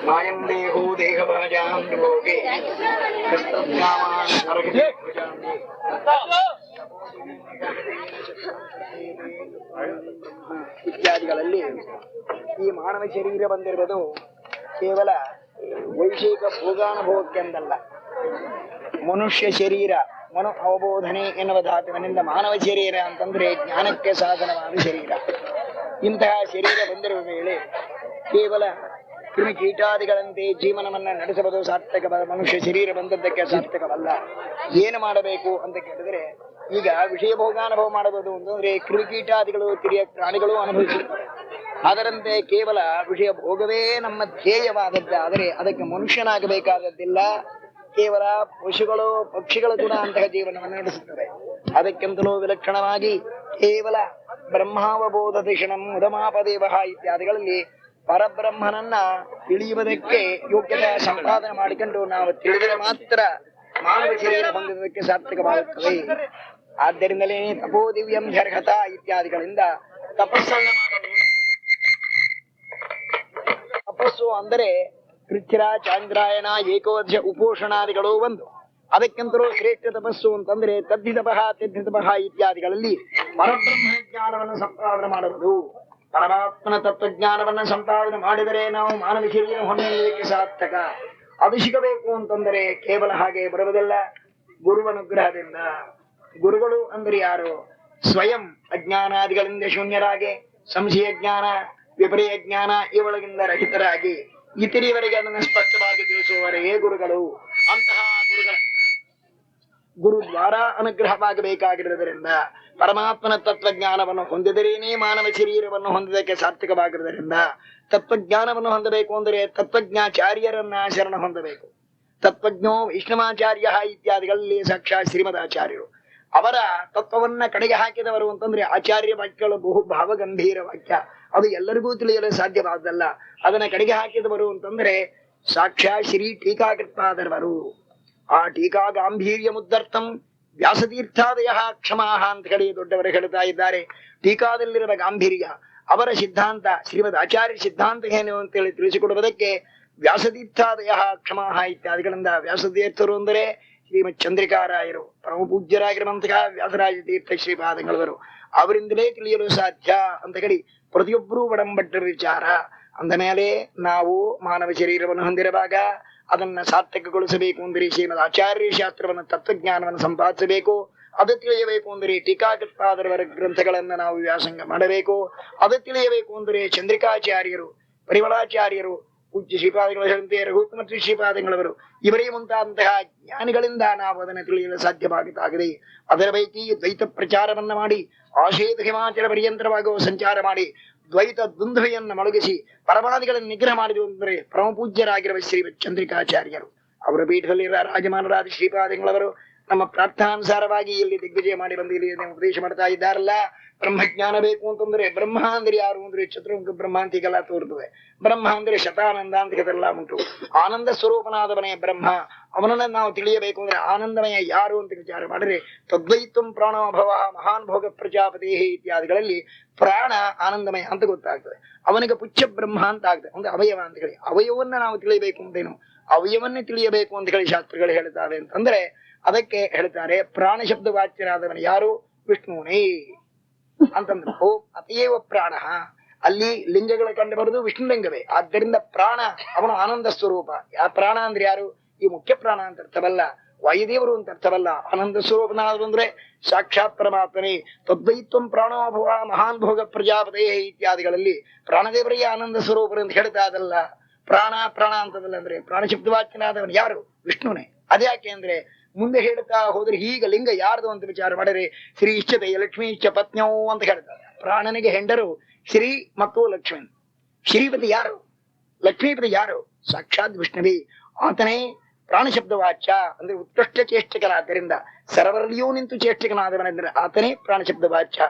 ಮಾಯಂ ದೇಹೋ ದೇಹಭಾಜಾಂ ಲೋಕೆ ಇತ್ಯಾದಿಗಳಲ್ಲಿ ಈ ಮಾನವ ಶರೀರ ಬಂದಿರುವುದು ಕೇವಲ ವೈಷಯಿಕ ಭೋಗಾನುಭವಕ್ಕೆಂದಲ್ಲ. ಮನುಷ್ಯ ಶರೀರ ಮನು ಅವಬೋಧನೆ ಎನ್ನುವ ಧಾತುವಿನಿಂದ ಮಾನವ ಶರೀರ ಅಂತಂದ್ರೆ ಜ್ಞಾನಕ್ಕೆ ಸಾಧನವಾದ ಶರೀರ. ಇಂತಹ ಶರೀರ ಬಂದಿರುವ ವೇಳೆ ಕೇವಲ ಕ್ರಿಮಿಕೀಟಾದಿಗಳಂತೆ ಜೀವನವನ್ನ ನಡೆಸಬಹುದು ಸಾರ್ಥಕ. ಮನುಷ್ಯ ಶರೀರ ಬಂದದ್ದಕ್ಕೆ ಸಾರ್ಥಕವಲ್ಲ. ಏನು ಮಾಡಬೇಕು ಅಂತ ಕೇಳಿದ್ರೆ, ಈಗ ವಿಷಯ ಭೋಗಾನುಭವ ಮಾಡಬಹುದು ಅಂತಂದ್ರೆ ಕ್ರಿಮಿಕೀಟಾದಿಗಳು ತಿರಿಯ ಪ್ರಾಣಿಗಳು ಅನುಭವಿಸುತ್ತವೆ. ಅದರಂತೆ ಕೇವಲ ವಿಷಯ ಭೋಗವೇ ನಮ್ಮ ಧ್ಯೇಯವಾದದ್ದಾದರೆ ಅದಕ್ಕೆ ಮನುಷ್ಯನಾಗಬೇಕಾದದ್ದಿಲ್ಲ. ಕೇವಲ ಪಶುಗಳು ಪಕ್ಷಿಗಳು ಕೂಡ ಅಂತಹ ಜೀವನವನ್ನು ನಡೆಸುತ್ತವೆ. ಅದಕ್ಕಿಂತಲೂ ವಿಲಕ್ಷಣವಾಗಿ ಕೇವಲ ಬ್ರಹ್ಮಾವಬೋಧ ದಿಶಣಂ ಉದಮಾಪದೇವ ಇತ್ಯಾದಿಗಳಲ್ಲಿ ಪರಬ್ರಹ್ಮನನ್ನ ತಿಳಿಯುವುದಕ್ಕೆ ಯೋಗ್ಯತೆ ಸಂಪಾದನೆ ಮಾಡಿಕೊಂಡು ನಾವು ತಿಳಿದರೆ ಮಾತ್ರ ಮಾನವ ಶರೀರ ಹೊಂದುವುದಕ್ಕೆ ಸಾರ್ಥಕವಾಗುತ್ತದೆ. ಆದ್ದರಿಂದಲೇ ತಪೋ ದಿವ್ಯಂ ಜರ್ಹತ ಇತ್ಯಾದಿಗಳಿಂದ ತಪಸ್ಸನ್ನು ಮಾಡಬೇಕು. ತಪಸ್ಸು ಅಂದರೆ ಪೃಥ್ವಿರಾಜ ಚಾಂದ್ರಾಯಣ ಏಕೋದಶ ಉಪೋಷಣಾದಿಗಳು ಒಂದು. ಅದಕ್ಕಿಂತಲೂ ಶ್ರೇಷ್ಠ ತಪಸ್ಸು ಅಂತಂದ್ರೆ ತದ್ಧಿತಪಃ ತಿದ್ಧಿತಪಃ ಇತ್ಯಾದಿಗಳಲ್ಲಿ ಪರಬ್ರಹ್ಮ ಜ್ಞಾನವನ್ನು ಸಂಪಾದನೆ ಮಾಡುವುದು. ಪರಮಾತ್ಮನ ತತ್ವಜ್ಞಾನವನ್ನ ಸಂಪಾದನೆ ಮಾಡಿದರೆ ನಾವು ಮಾನವ ಶರೀರ ಹೊಂದುವುದಕ್ಕೆ ಸಾರ್ಥಕ. ಅದು ಸಿಗಬೇಕು ಅಂತಂದರೆ ಕೇವಲ ಹಾಗೆ ಬರುವುದಿಲ್ಲ, ಗುರುವನುಗ್ರಹದಿಂದ. ಗುರುಗಳು ಅಂದರೆ ಯಾರು? ಸ್ವಯಂ ಅಜ್ಞಾನಾದಿಗಳಿಂದ ಶೂನ್ಯರಾಗಿ ಸಂಶಯ ಜ್ಞಾನ ವಿಪರ್ಯ ಜ್ಞಾನ ಇವಳಿಗಿಂದ ರಹಿತರಾಗಿ ಇತರಿಯವರೆಗೆ ಅದನ್ನು ಸ್ಪಷ್ಟವಾಗಿ ತಿಳಿಸುವವರೆಗೆ ಗುರುಗಳು. ಅಂತಹ ಗುರು ದ್ವಾರ ಅನುಗ್ರಹವಾಗಬೇಕಾಗಿರುವುದರಿಂದ ಪರಮಾತ್ಮನ ತತ್ವಜ್ಞಾನವನ್ನು ಹೊಂದಿದರೇನೇ ಮಾನವ ಶರೀರವನ್ನು ಹೊಂದದಕ್ಕೆ ಸಾರ್ಥಕವಾಗಿರುವುದರಿಂದ ತತ್ವಜ್ಞಾನವನ್ನು ಹೊಂದಬೇಕು ಅಂದರೆ ತತ್ವಜ್ಞಾಚಾರ್ಯರನ್ನ ಶರಣ ಹೊಂದಬೇಕು. ತತ್ವಜ್ಞೋ ವೈಷ್ಣವಾಚಾರ್ಯ ಇತ್ಯಾದಿಗಳಲ್ಲಿ ಸಾಕ್ಷಾತ್ ಶ್ರೀಮದಾಚಾರ್ಯರು. ಅವರ ತತ್ವವನ್ನ ಕಡೆಗೆ ಹಾಕಿದವರು ಅಂತಂದ್ರೆ ಆಚಾರ್ಯ ವಾಕ್ಯಗಳು ಬಹು ಭಾವಗಂಭೀರ ವಾಕ್ಯ. ಅದು ಎಲ್ಲರಿಗೂ ತಿಳಿಯಲು ಸಾಧ್ಯವಾದಲ್ಲ. ಅದನ್ನ ಕಡೆಗೆ ಹಾಕಿದವರು ಅಂತಂದ್ರೆ ಸಾಕ್ಷಾತ್ ಶ್ರೀ ಟೀಕಾಕೃತ್ಪಾದರವರು. ಆ ಟೀಕಾ ಗಾಂಭೀರ್ಯ ಮುದ್ದರ್ಥಂ ವ್ಯಾಸತೀರ್ಥಾದಯ ಕ್ಷಮಾಹ ಅಂತ ಹೇಳಿ ದೊಡ್ಡವರು ಹೇಳ್ತಾ ಇದ್ದಾರೆ. ಟೀಕಾದಲ್ಲಿರುವ ಗಾಂಭೀರ್ಯ ಅವರ ಸಿದ್ಧಾಂತ ಶ್ರೀಮದ್ ಆಚಾರ್ಯ ಸಿದ್ಧಾಂತ ಏನು ಅಂತೇಳಿ ತಿಳಿಸಿಕೊಡುವುದಕ್ಕೆ ವ್ಯಾಸತೀರ್ಥಾದಯ ಕ್ಷಮಾಹ ಇತ್ಯಾದಿಗಳಿಂದ. ವ್ಯಾಸತೀರ್ಥರು ಅಂದರೆ ಶ್ರೀಮತ್ ಚಂದ್ರಿಕಾರಾಯರು, ಪರಮ ಪೂಜ್ಯರಾಗಿರುವಂತಹ ವ್ಯಾಸರಾಜ ತೀರ್ಥ ಶ್ರೀಪಾದಂಗಳವರು. ಅವರಿಂದಲೇ ತಿಳಿಯಲು ಸಾಧ್ಯ ಅಂತ ಹೇಳಿ ಪ್ರತಿಯೊಬ್ಬರೂ ಒಡಂಬಟ್ಟರ ವಿಚಾರ. ಅಂದ ಮೇಲೆ ನಾವು ಮಾನವ ಶರೀರವನ್ನು ಹೊಂದಿರುವಾಗ ಅದನ್ನ ಸಾರ್ಥಕಗೊಳಿಸಬೇಕು ಅಂದರೆ ಶ್ರೀಮದ್ ಆಚಾರ್ಯ ಶಾಸ್ತ್ರವನ್ನು ತತ್ವಜ್ಞಾನವನ್ನು ಸಂಪಾದಿಸಬೇಕು. ಅದು ತಿಳಿಯಬೇಕು ಅಂದರೆ ಟೀಕಾಕೃತ್ಪಾದರವರ ಗ್ರಂಥಗಳನ್ನ ನಾವು ವ್ಯಾಸಂಗ ಮಾಡಬೇಕು. ಅದು ತಿಳಿಯಬೇಕು ಅಂದರೆ ಚಂದ್ರಿಕಾಚಾರ್ಯರು, ಪರಿಮಳಾಚಾರ್ಯರು, ಪೂಜ್ಯ ಶ್ರೀಪಾದಗಳ ಹೇಳಂತೆ ರಘುಕುಮಾರ ಶ್ರೀಪಾದಗಳವರು ಇವರೇ ಮುಂತಾದಂತಹ ಜ್ಞಾನಿಗಳಿಂದ ನಾವು ಅದನ್ನು ತಿಳಿಯಲು ಸಾಧ್ಯವಾಗುತ್ತಾಗಿದೆ. ಅದರ ಪೈಕಿ ದ್ವೈತ ಪ್ರಚಾರವನ್ನ ಮಾಡಿ ಆಶೇತ ಹಿಮಾಚಲ ಪರ್ಯಂತರವಾಗುವ ಸಂಚಾರ ಮಾಡಿ ದ್ವೈತ ದುಂದುವೆಯನ್ನು ಮೊಳಗಿಸಿ ಪರಮಾದಿಗಳನ್ನು ನಿಗ್ರಹ ಮಾಡಿದವು ಅಂದರೆ ಪರಮ ಪೂಜ್ಯರಾಗಿರುವ ಶ್ರೀ ಚಂದ್ರಿಕಾಚಾರ್ಯರು. ಅವರ ಪೀಠದಲ್ಲಿರುವ ರಾಜಮಾನರಾದ ಶ್ರೀಪಾದಂಗಳವರು ನಮ್ಮ ಪ್ರಾರ್ಥನಾನುಸಾರವಾಗಿ ಇಲ್ಲಿ ದಿಗ್ವಿಜಯ ಮಾಡಿ ಬಂದು ಇಲ್ಲಿ ಉಪದೇಶ ಮಾಡ್ತಾ ಇದ್ದಾರಲ್ಲ. ಬ್ರಹ್ಮಜ್ಞಾನ ಬೇಕು ಅಂತಂದ್ರೆ ಬ್ರಹ್ಮ ಅಂದ್ರೆ ಯಾರು ಅಂದ್ರೆ ಚತುರ್ಮುಖ ಬ್ರಹ್ಮ ಅಂತ ಈಗೆಲ್ಲ ತೋರ್ತದೆ. ಬ್ರಹ್ಮ ಅಂದ್ರೆ ಶತಾನಂದ ಅಂತ ಇದೆಲ್ಲ ಉಂಟು. ಆನಂದ ಸ್ವರೂಪನಾದವನೇ ಬ್ರಹ್ಮ. ಅವನನ್ನ ನಾವು ತಿಳಿಯಬೇಕು ಅಂದ್ರೆ ಆನಂದಮಯ ಯಾರು ಅಂತ ವಿಚಾರ ಮಾಡಿದ್ರೆ ತದ್ವೈತ್ವಂ ಪ್ರಾಣೋಭವ ಮಹಾನ್ ಭೋಗ ಪ್ರಜಾಪತಿ ಇತ್ಯಾದಿಗಳಲ್ಲಿ ಪ್ರಾಣ ಆನಂದಮಯ ಅಂತ ಗೊತ್ತಾಗ್ತದೆ. ಅವನಿಗೆ ಪುಚ್ಛ ಬ್ರಹ್ಮ ಅಂತ ಆಗ್ತದೆ, ಅಂದ್ರೆ ಅವಯವ ಅಂತ ಹೇಳಿ. ಅವಯವನ್ನ ನಾವು ತಿಳಿಯಬೇಕು ಅಂತೇನು, ಅವಯವನ್ನೇ ತಿಳಿಯಬೇಕು ಅಂತ ಹೇಳಿ ಶಾಸ್ತ್ರಗಳು ಹೇಳ್ತಾವೆ ಅಂತಂದ್ರೆ ಅದಕ್ಕೆ ಹೇಳ್ತಾರೆ ಪ್ರಾಣ ಶಬ್ದ ವಾಚ್ಯನಾದವನು ಯಾರು? ವಿಷ್ಣುನೇ ಅಂತಂದ್ರೆ ಓಂ ಅತಯೇವ ಪ್ರಾಣ. ಅಲ್ಲಿ ಲಿಂಗಗಳ ಕಂಡು ಬರುವುದು ವಿಷ್ಣುಲಿಂಗವೇ. ಆದ್ದರಿಂದ ಪ್ರಾಣ ಅವನು ಆನಂದ ಸ್ವರೂಪ. ಆ ಪ್ರಾಣ ಅಂದ್ರೆ ಯಾರು? ಈ ಮುಖ್ಯ ಪ್ರಾಣ ಅಂತ ಅರ್ಥವಲ್ಲ, ವಾಯುದೇವರು ಅಂತ ಅರ್ಥವಲ್ಲ. ಆನಂದ ಸ್ವರೂಪನಾದ್ರು ಅಂದ್ರೆ ಸಾಕ್ಷಾತ್ ಪರಮಾತ್ಮನೇ. ತದ್ವೈತ್ವಂ ಪ್ರಾಣೋಭವ ಮಹಾನ್ ಭೋಗ ಪ್ರಜಾಪತಿ ಇತ್ಯಾದಿಗಳಲ್ಲಿ ಪ್ರಾಣದೇವರಿಗೆ ಆನಂದ ಸ್ವರೂಪರು ಅಂತ ಹೇಳ್ತಾ ಅದಲ್ಲ. ಪ್ರಾಣ ಪ್ರಾಣ ಅಂತದಲ್ಲ ಅಂದ್ರೆ ಪ್ರಾಣ ಶಬ್ದವಾಚ್ಯನಾದವನು ಯಾರು? ವಿಷ್ಣುನೇ. ಅದ್ಯಾಕೆ ಅಂದ್ರೆ ಮುಂದೆ ಹೇಳ್ತಾ ಹೋದ್ರೆ ಈಗ ಲಿಂಗ ಯಾರ್ದು ಅಂತ ವಿಚಾರ ಮಾಡಿದ್ರೆ ಶ್ರೀ ಇಚ್ಛತೆ ಲಕ್ಷ್ಮೀ ಇಚ್ಛ ಪತ್ನ್ಯವು ಅಂತ ಹೇಳ್ತಾರೆ. ಪ್ರಾಣನಿಗೆ ಹೆಂಡರು ಶ್ರೀ ಮತ್ತು ಲಕ್ಷ್ಮೀ. ಶ್ರೀಪತಿ ಯಾರು? ಲಕ್ಷ್ಮೀಪತಿ ಯಾರು? ಸಾಕ್ಷಾತ್ ವಿಷ್ಣುವೇ. ಆತನೇ ಪ್ರಾಣ ಶಬ್ದ ವಾಚ್ಯ ಅಂದ್ರೆ ಉತ್ಕೃಷ್ಟ ಚೇಷ್ಟಕನಾದ್ದರಿಂದ ಸರ್ವರಲ್ಲಿಯೂ ನಿಂತು ಚೇಷ್ಟಕನಾದವನೆಂದ್ರೆ ಆತನೇ ಪ್ರಾಣ ಶಬ್ದ ವಾಚ್ಯ.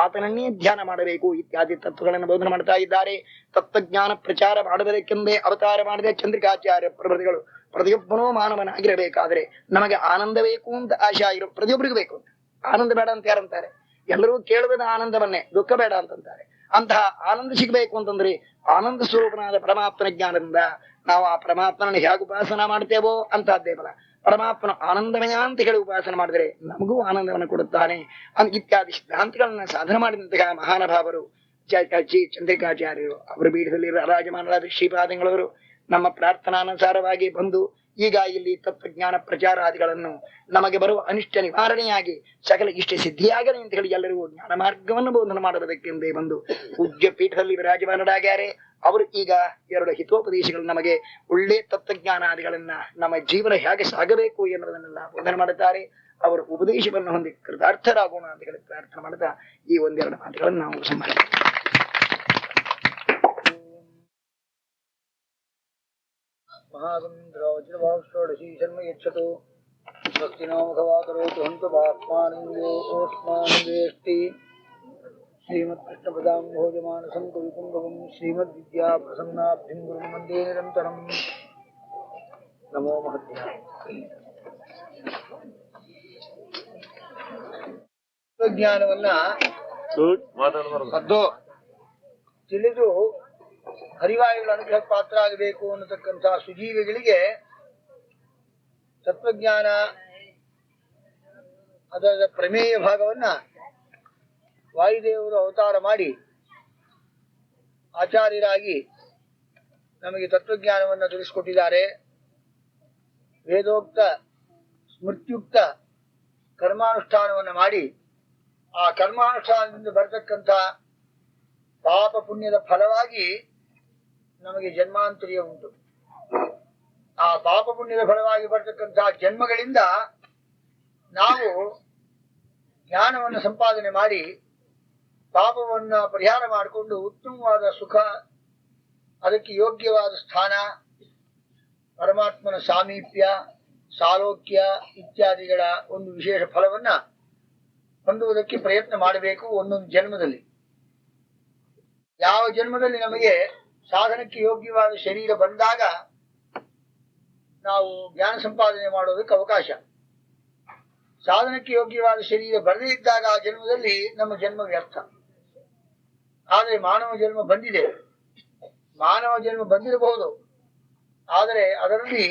ಆತನನ್ನೇ ಧ್ಯಾನ ಮಾಡಬೇಕು ಇತ್ಯಾದಿ ತತ್ವಗಳನ್ನು ಬೋಧನೆ ಮಾಡ್ತಾ ಇದ್ದಾರೆ. ತತ್ವಜ್ಞಾನ ಪ್ರಚಾರ ಮಾಡುವುದಕ್ಕೆಂದೇ ಅವತಾರ ಮಾಡಿದ ಚಂದ್ರಿಕಾಚಾರ್ಯ ಪ್ರಭೃತಿಗಳು. ಪ್ರತಿಯೊಬ್ಬನೂ ಮಾನವನಾಗಿರಬೇಕಾದ್ರೆ ನಮಗೆ ಆನಂದ ಬೇಕು ಅಂತ ಆಶಾ ಇರೋ ಪ್ರತಿಯೊಬ್ಬರಿಗೂ ಬೇಕು ಅಂತ. ಆನಂದ ಬೇಡ ಅಂತ ಯಾರಂತಾರೆ? ಎಲ್ಲರೂ ಕೇಳುವುದ ಆನಂದವನ್ನೇ, ದುಃಖ ಬೇಡ ಅಂತಂತಾರೆ. ಅಂತಹ ಆನಂದ ಸಿಗಬೇಕು ಅಂತಂದ್ರೆ ಆನಂದ ಸ್ವರೂಪನಾದ ಪರಮಾತ್ಮನ ಜ್ಞಾನದಿಂದ ನಾವು ಆ ಪರಮಾತ್ಮನ ಹೇಗೆ ಉಪಾಸನ ಮಾಡ್ತೇವೋ ಅಂತಹದ್ದೇ ಫಲ. ಪರಮಾತ್ಮನ ಆನಂದಮಯ ಅಂತ ಹೇಳಿ ಉಪಾಸನೆ ಮಾಡಿದರೆ ನಮಗೂ ಆನಂದವನ್ನು ಕೊಡುತ್ತಾನೆ ಇತ್ಯಾದಿ ಸಿದ್ಧಾಂತಗಳನ್ನ ಸಾಧನೆ ಮಾಡಿದಂತಹ ಮಹಾನುಭಾವರು ಚಂದ್ರಿಕಾಚಾರ್ಯರು, ಅವರ ಪೀಠದಲ್ಲಿ ರಾಜಮಾನರಾದ ಶ್ರೀಪಾದಂಗಳವರು ನಮ್ಮ ಪ್ರಾರ್ಥನಾನುಸಾರವಾಗಿ ಬಂದು ಈಗ ಇಲ್ಲಿ ತತ್ವಜ್ಞಾನ ಪ್ರಚಾರಾದಿಗಳನ್ನು ನಮಗೆ ಬರುವ ಅನಿಷ್ಟ ನಿವಾರಣೆಯಾಗಿ ಸಕಲ ಇಷ್ಟ ಸಿದ್ಧಿಯಾಗಲಿ ಅಂತ ಹೇಳಿ ಎಲ್ಲರಿಗೂ ಜ್ಞಾನ ಮಾರ್ಗವನ್ನು ಬೋಧನೆ ಮಾಡುವುದಕ್ಕೆಂದೇ ಬಂದು ಪೂಜ್ಯ ಪೀಠದಲ್ಲಿ ವಿರಾಜಮಾನರಾಗ್ಯಾರೆ. ಅವರು ಈಗ 2 ಹಿತೋಪದೇಶಗಳು ನಮಗೆ ಒಳ್ಳೆ ತತ್ವಜ್ಞಾನಾದಿಗಳನ್ನ ನಮ್ಮ ಜೀವನ ಹೇಗೆ ಸಾಗಬೇಕು ಎನ್ನುವುದನ್ನೆಲ್ಲ ಬೋಧನೆ ಮಾಡುತ್ತಾರೆ. ಅವರ ಉಪದೇಶವನ್ನು ಹೊಂದಿ ಕೃತಾರ್ಥರಾಗೋಣ ಅಂತ ಹೇಳಿ ಪ್ರಾರ್ಥನೆ ಮಾಡುತ್ತಾ ಈ 1-2 ಮಾತುಗಳನ್ನು ನಾವು ಸಂಭಾಷಣೆ महागंद्रोषी शर्म यच्छतु स्वस्तिनो मुखवाकरोतु हन्तु पाप्मानन्दोऽस्मान्वेष्टि श्रीमत्कृष्णपदां भोजमानसं कविकुम्भवं श्रीमद्विद्याप्रसन्नाब्धिं गुरुं वन्दे निरन्तरम् नमो महद्भ्याः ಜ್ಞಾನವನ್ನ ತಿಳಿದು ಹರಿವಾಯುಗಳ ಅನುಗ್ರಹಕ್ಕೆ ಪಾತ್ರ ಆಗಬೇಕು ಅನ್ನತಕ್ಕಂತಹ ಸುಜೀವಿಗಳಿಗೆ ತತ್ವಜ್ಞಾನ ಅದರ ಪ್ರಮೇಯ ಭಾಗವನ್ನ ವಾಯುದೇವರು ಅವತಾರ ಮಾಡಿ ಆಚಾರ್ಯರಾಗಿ ನಮಗೆ ತತ್ವಜ್ಞಾನವನ್ನು ತಿಳಿಸಿಕೊಟ್ಟಿದ್ದಾರೆ. ವೇದೋಕ್ತ ಸ್ಮೃತ್ಯುಕ್ತ ಕರ್ಮಾನುಷ್ಠಾನವನ್ನು ಮಾಡಿ ಆ ಕರ್ಮಾನುಷ್ಠಾನದಿಂದ ಬರತಕ್ಕಂಥ ಪಾಪ ಪುಣ್ಯದ ಫಲವಾಗಿ ನಮಗೆ ಜನ್ಮಾಂತರ್ಯ ಉಂಟು. ಆ ಪಾಪ ಪುಣ್ಯದ ಫಲವಾಗಿ ಬರತಕ್ಕಂತಹ ಜನ್ಮಗಳಿಂದ ನಾವು ಜ್ಞಾನವನ್ನು ಸಂಪಾದನೆ ಮಾಡಿ ಪಾಪವನ್ನ ಪರಿಹಾರ ಮಾಡಿಕೊಂಡು ಉತ್ತಮವಾದ ಸುಖ, ಅದಕ್ಕೆ ಯೋಗ್ಯವಾದ ಸ್ಥಾನ, ಪರಮಾತ್ಮನ ಸಾಮೀಪ್ಯ, ಸಾಲೋಕ್ಯ ಇತ್ಯಾದಿಗಳ ಒಂದು ವಿಶೇಷ ಫಲವನ್ನ ಹೊಂದುವುದಕ್ಕೆ ಪ್ರಯತ್ನ ಮಾಡಬೇಕು. ಒಂದೊಂದು ಜನ್ಮದಲ್ಲಿ, ಯಾವ ಜನ್ಮದಲ್ಲಿ ನಮಗೆ ಸಾಧನಕ್ಕೆ ಯೋಗ್ಯವಾದ ಶರೀರ ಬಂದಾಗ ನಾವು ಜ್ಞಾನ ಸಂಪಾದನೆ ಮಾಡೋದಕ್ಕೆ ಅವಕಾಶ. ಸಾಧನಕ್ಕೆ ಯೋಗ್ಯವಾದ ಶರೀರ ಬರದೇ ಇದ್ದಾಗ ಆ ಜನ್ಮದಲ್ಲಿ ನಮ್ಮ ಜನ್ಮ ವ್ಯರ್ಥ. ಆದರೆ ಮಾನವ ಜನ್ಮ ಬಂದಿದೆ, ಮಾನವ ಜನ್ಮ ಬಂದಿರಬಹುದು, ಆದರೆ ಅದರಲ್ಲಿ